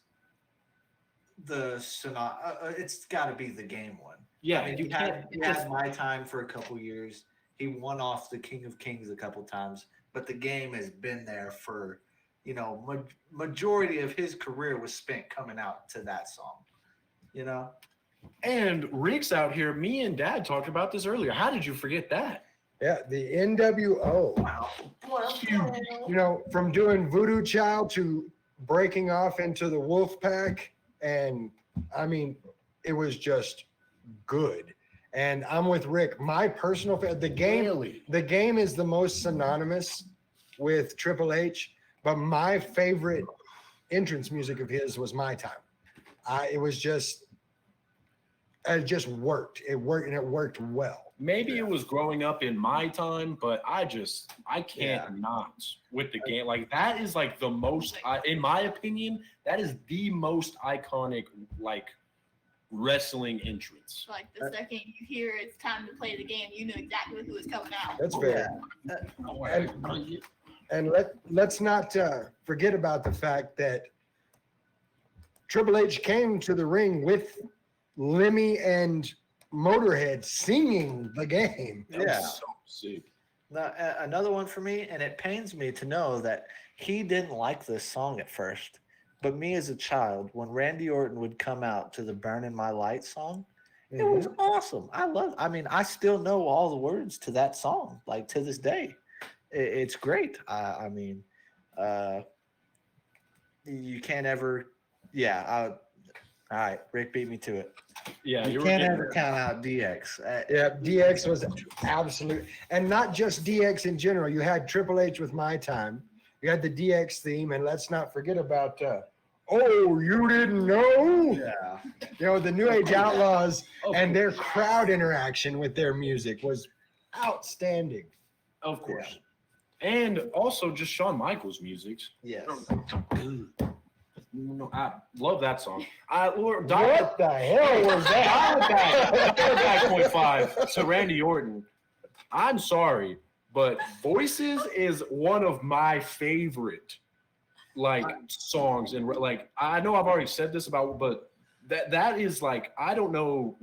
the sonata? It's got to be the game one. Yeah. I mean, You can't. he had My Time for a couple years. He won off the King of Kings a couple times, but the game has been there for, you know, majority of his career was spent coming out to that song. You know, And Rick's out here. Me and Dad talked about this earlier. How did you forget that? Yeah, the NWO. wow. You know, from doing Voodoo Child to breaking off into the Wolf Pack, and I mean, it was just good. And I'm with Rick. My personal the game. Really? The game is the most synonymous with Triple H, but my favorite entrance music of his was My Time. It just worked. It worked, and it worked well. Maybe it was growing up in my time, but I can't Yeah. not with the game. Like that is like the most, in my opinion, that is the most iconic like wrestling entrance. Like the second you hear it's time to play the game, you knew exactly who was coming out. That's fair. And let's not forget about the fact that Triple H came to the ring with Lemmy and Motorhead singing the game. That was Yeah. so sick. Now, another one for me, and it pains me to know that he didn't like this song at first. But me as a child, when Randy Orton would come out to the "Burning My Light" song, it was awesome. I mean, I still know all the words to that song, like to this day. It's great. I mean, you can't ever. Yeah. All right, Rick beat me to it. Yeah, You you were can't getting ever count out DX. Yeah, DX was absolute, and not just DX in general. You had Triple H with My Time. You had the DX theme, and let's not forget about "Oh, You Didn't Know." Yeah. You know, the New Age Outlaws Of and their course. crowd interaction with their music was outstanding. Of course. And also just Shawn Michaels' music. Yes. I love that song. What the hell was that? 5.5 to Randy Orton. I'm sorry, but Voices is one of my favorite like songs, and like I know I've already said this about, but that is like I don't know,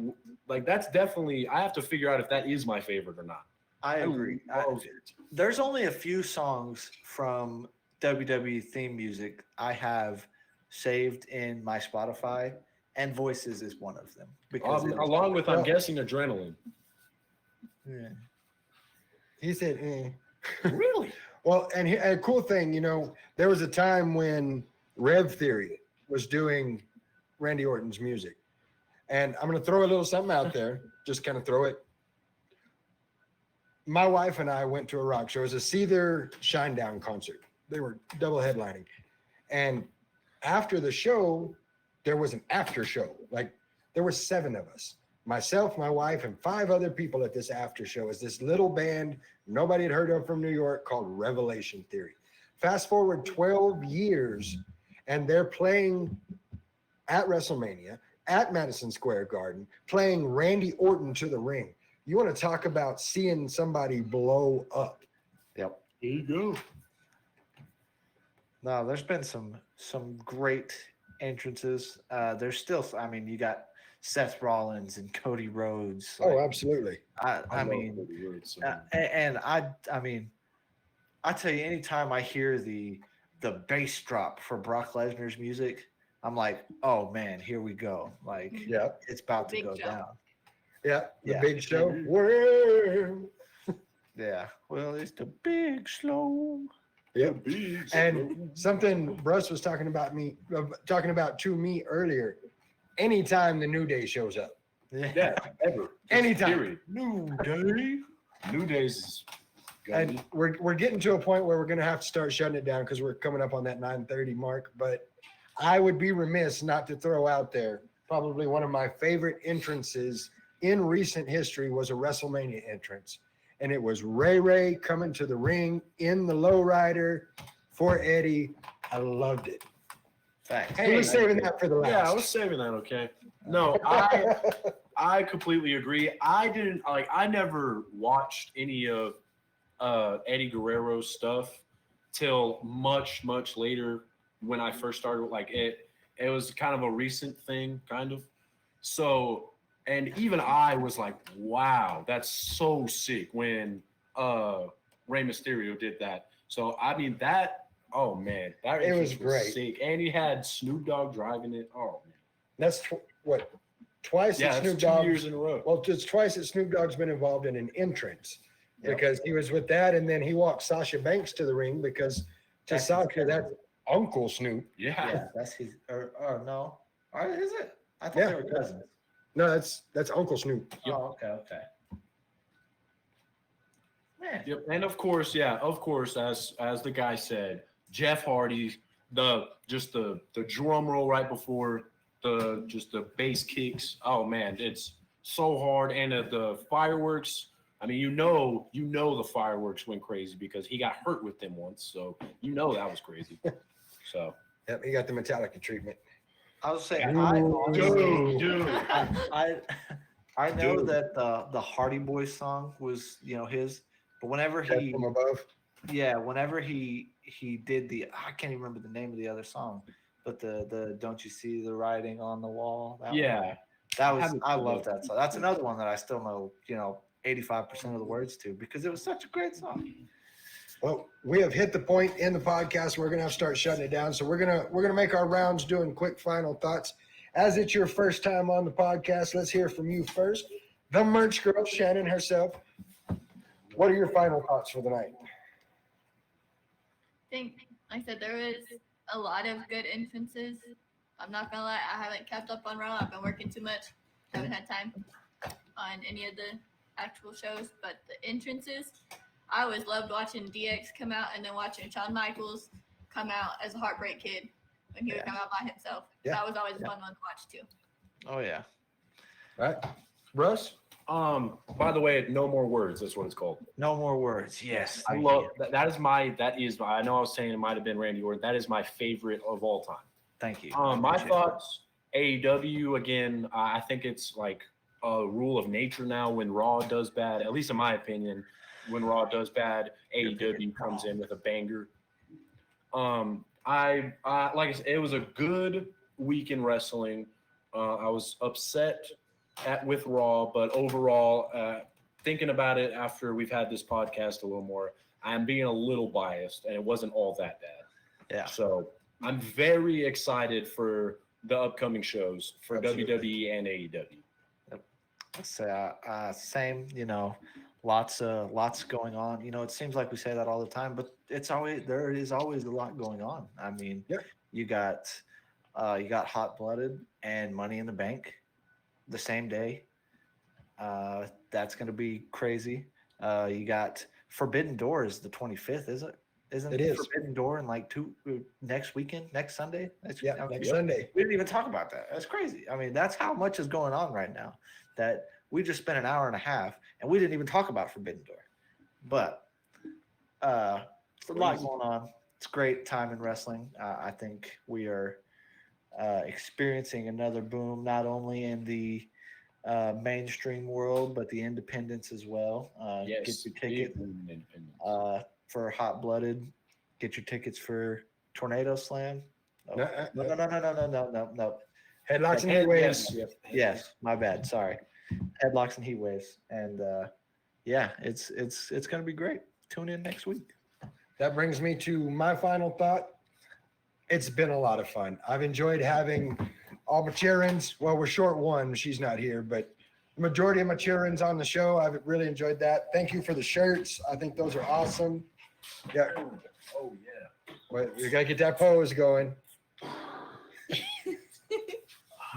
like that's definitely I have to figure out if that is my favorite or not. I agree. love it. There's only a few songs from WWE theme music I have saved in my Spotify, and Voices is one of them. Because it was- Along with, I'm Well- guessing, Adrenaline. Yeah. He said, eh. Really? Well, and a cool thing, you know, there was a time when Rev Theory was doing Randy Orton's music. And I'm going to throw a little something out there, just kind of throw it. My wife and I went to a rock show. It was a Seether Shinedown concert. They were double headlining. And after the show, there was an after show. Like there were 7 of us, myself, my wife, and 5 other people at this after show. It's this little band nobody had heard of from New York called Revelation Theory. Fast forward 12 years, and they're playing at WrestleMania at Madison Square Garden, playing Randy Orton to the ring. You want to talk about seeing somebody blow up? Yep. There you go. No, there's been some great entrances. There's still, I mean, you got Seth Rollins and Cody Rhodes. Oh, like, absolutely. I love mean, Cody Rhodes so and I mean, I tell you, anytime I hear the bass drop for Brock Lesnar's music, I'm like, oh man, here we go. Like, Yeah. it's about to Big go jump. down. Yeah. The Yeah. big show. Well, Yeah. Well, it's the big slow. yep. And something Bruce was talking about to me earlier. Anytime the New Day shows up, Yeah, ever. Just Anytime. period. New Day. New Days is gonna And be- we're getting to a point where we're gonna have to start shutting it down because we're coming up on that 9:30 mark. But I would be remiss not to throw out there probably one of my favorite entrances in recent history was a WrestleMania entrance. And it was Ray coming to the ring in the lowrider for Eddie. I loved it. Facts. He was saving that for the last. Yeah, I was saving that. Okay. No, I completely agree. I never watched any of Eddie Guerrero's stuff till much later when I first started. Like it was kind of a recent thing, kind of. So, and even I was like, wow, that's so sick when Rey Mysterio did that. So I mean that. Oh man, that It was entrance great. sick, and he had Snoop Dogg driving it. Oh man. That's twice Yeah, that that's Snoop 2 Dogg. years in a row. Well, it's twice that Snoop Dogg's been involved in an entrance Yep. because he was with that, and then he walked Sasha Banks to the ring because to That's Sasha, that's Uncle Snoop. Yeah. Yeah, that's his. Or no, or is it? I thought Yeah. they were cousins. No, that's Uncle Snoop. Yep. Oh, okay. Man, Yep. And of course, as the guy said, Jeff Hardy, the drum roll right before the bass kicks. Oh man, it's so hard. And the fireworks. I mean, you know the fireworks went crazy because he got hurt with them once, so that was crazy. So Yep, he got the Metallica treatment. I was saying, dude. I know that the Hardy Boys song was his, but whenever Death he from above. whenever he did I can't even remember the name of the other song, but the Don't You See the Writing on the Wall? That one. Yeah. I love that song. That's another one that I still know 85% of the words to because it was such a great song. Well, we have hit the point in the podcast. We're gonna have to start shutting it down. So we're gonna make our rounds doing quick final thoughts. As it's your first time on the podcast, let's hear from you first. The merch girl, Shannon herself. What are your final thoughts for the night? I think, like I said, there was a lot of good entrances. I'm not gonna lie, I haven't kept up on Raw. I've been working too much. Haven't had time on any of the actual shows, but the entrances, I always loved watching DX come out and then watching Shawn Michaels come out as a Heartbreak Kid when he would come out by himself. Yeah. That was always a fun one to watch too. Oh yeah. Right, Russ? By the way, No More Words, that's what it's called. No more words. Yes. I thank love you. that is I know I was saying it might have been Randy Orton. That is my favorite of all time. Thank you. My Appreciate it. thoughts, AEW again, I think it's like a rule of nature now when Raw does bad, at least in my opinion, when Raw does bad, AEW comes in with a banger. I like I said, it was a good week in wrestling. I was upset with Raw, but overall, thinking about it after we've had this podcast a little more, I'm being a little biased, and it wasn't all that bad. Yeah. So I'm very excited for the upcoming shows for Absolutely. WWE and AEW. Let's say same. Lots going on. It seems like we say that all the time, but there is always a lot going on. I mean, Yeah. you got Hot Blooded and Money in the Bank the same day. That's going to be crazy. You got Forbidden Doors the 25th, is it? Isn't It is. Forbidden Door in like next weekend, next Sunday? Yeah, next Sunday. We didn't even talk about that. That's crazy. I mean, that's how much is going on right now that we just spent an hour and a half and we didn't even talk about Forbidden Door. But it's a lot going on. It's a great time in wrestling. I think we are experiencing another boom, not only in the mainstream world, but the independents as well. Get your ticket for Hot Blooded. Get your tickets for Tornado Slam. Oh, No, no. Headlocks and heat waves. Yes, my bad. Sorry. Headlocks and heat waves. And yeah, it's gonna be great. Tune in next week. That brings me to my final thought. It's been a lot of fun. I've enjoyed having all my cheer-ins. Well, we're short one. She's not here, but the majority of my cheer-ins on the show. I've really enjoyed that. Thank you for the shirts. I think those are awesome. Yeah. Oh yeah. But we got to get that pose going.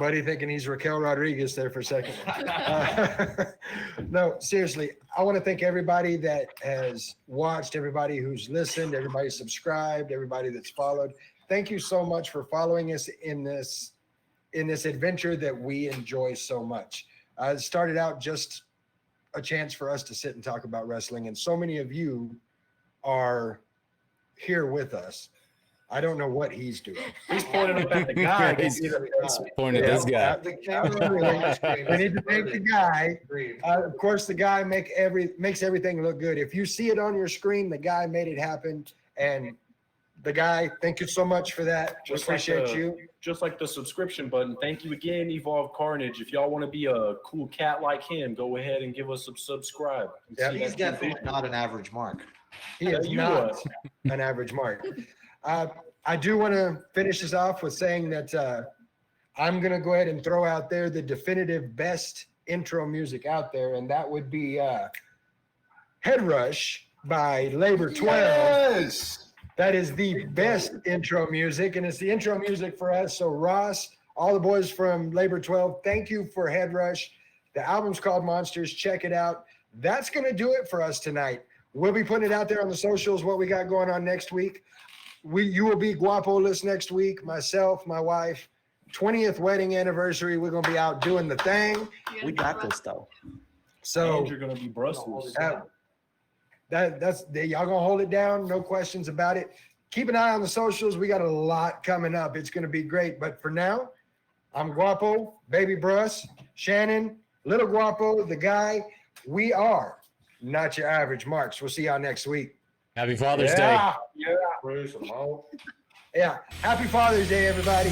Buddy thinking he's Raquel Rodriguez there for a second. No, seriously, I want to thank everybody that has watched, everybody who's listened, everybody subscribed, everybody that's followed. Thank you so much for following us in this adventure that we enjoy so much. It started out just a chance for us to sit and talk about wrestling, and so many of you are here with us. I don't know what he's doing. He's pointing up at the guy. He's pointing at this guy. The camera. We need to thank the guy. Of course, the guy makes everything look good. If you see it on your screen, the guy made it happen. And the guy, thank you so much for that. We appreciate you. Just like the subscription button. Thank you again, Evolve Carnage. If y'all want to be a cool cat like him, go ahead and give us a subscribe. Yeah, See He's that definitely not an average mark. He is You not an average mark. I do want to finish this off with saying that I'm going to go ahead and throw out there the definitive best intro music out there, and that would be Head Rush by Labor 12. Yes. That is the best intro music, and it's the intro music for us. So Ross, all the boys from Labor 12, thank you for Head Rush. The album's called Monsters. Check it out. That's going to do it for us tonight. We'll be putting it out there on the socials, what we got going on next week. You will be Guapo-less next week. Myself, my wife, 20th wedding anniversary. We're going to be out doing the thing. We got this though. So And you're gonna be Brussels. that's y'all gonna hold it down, no questions about it. Keep an eye on the socials. We got a lot coming up. It's gonna be great. But for now, I'm Guapo, Baby Bruss, Shannon, Little Guapo, the guy. We are not your average marks. We'll see y'all next week. Happy Father's Day. Yeah. Happy Father's Day, everybody.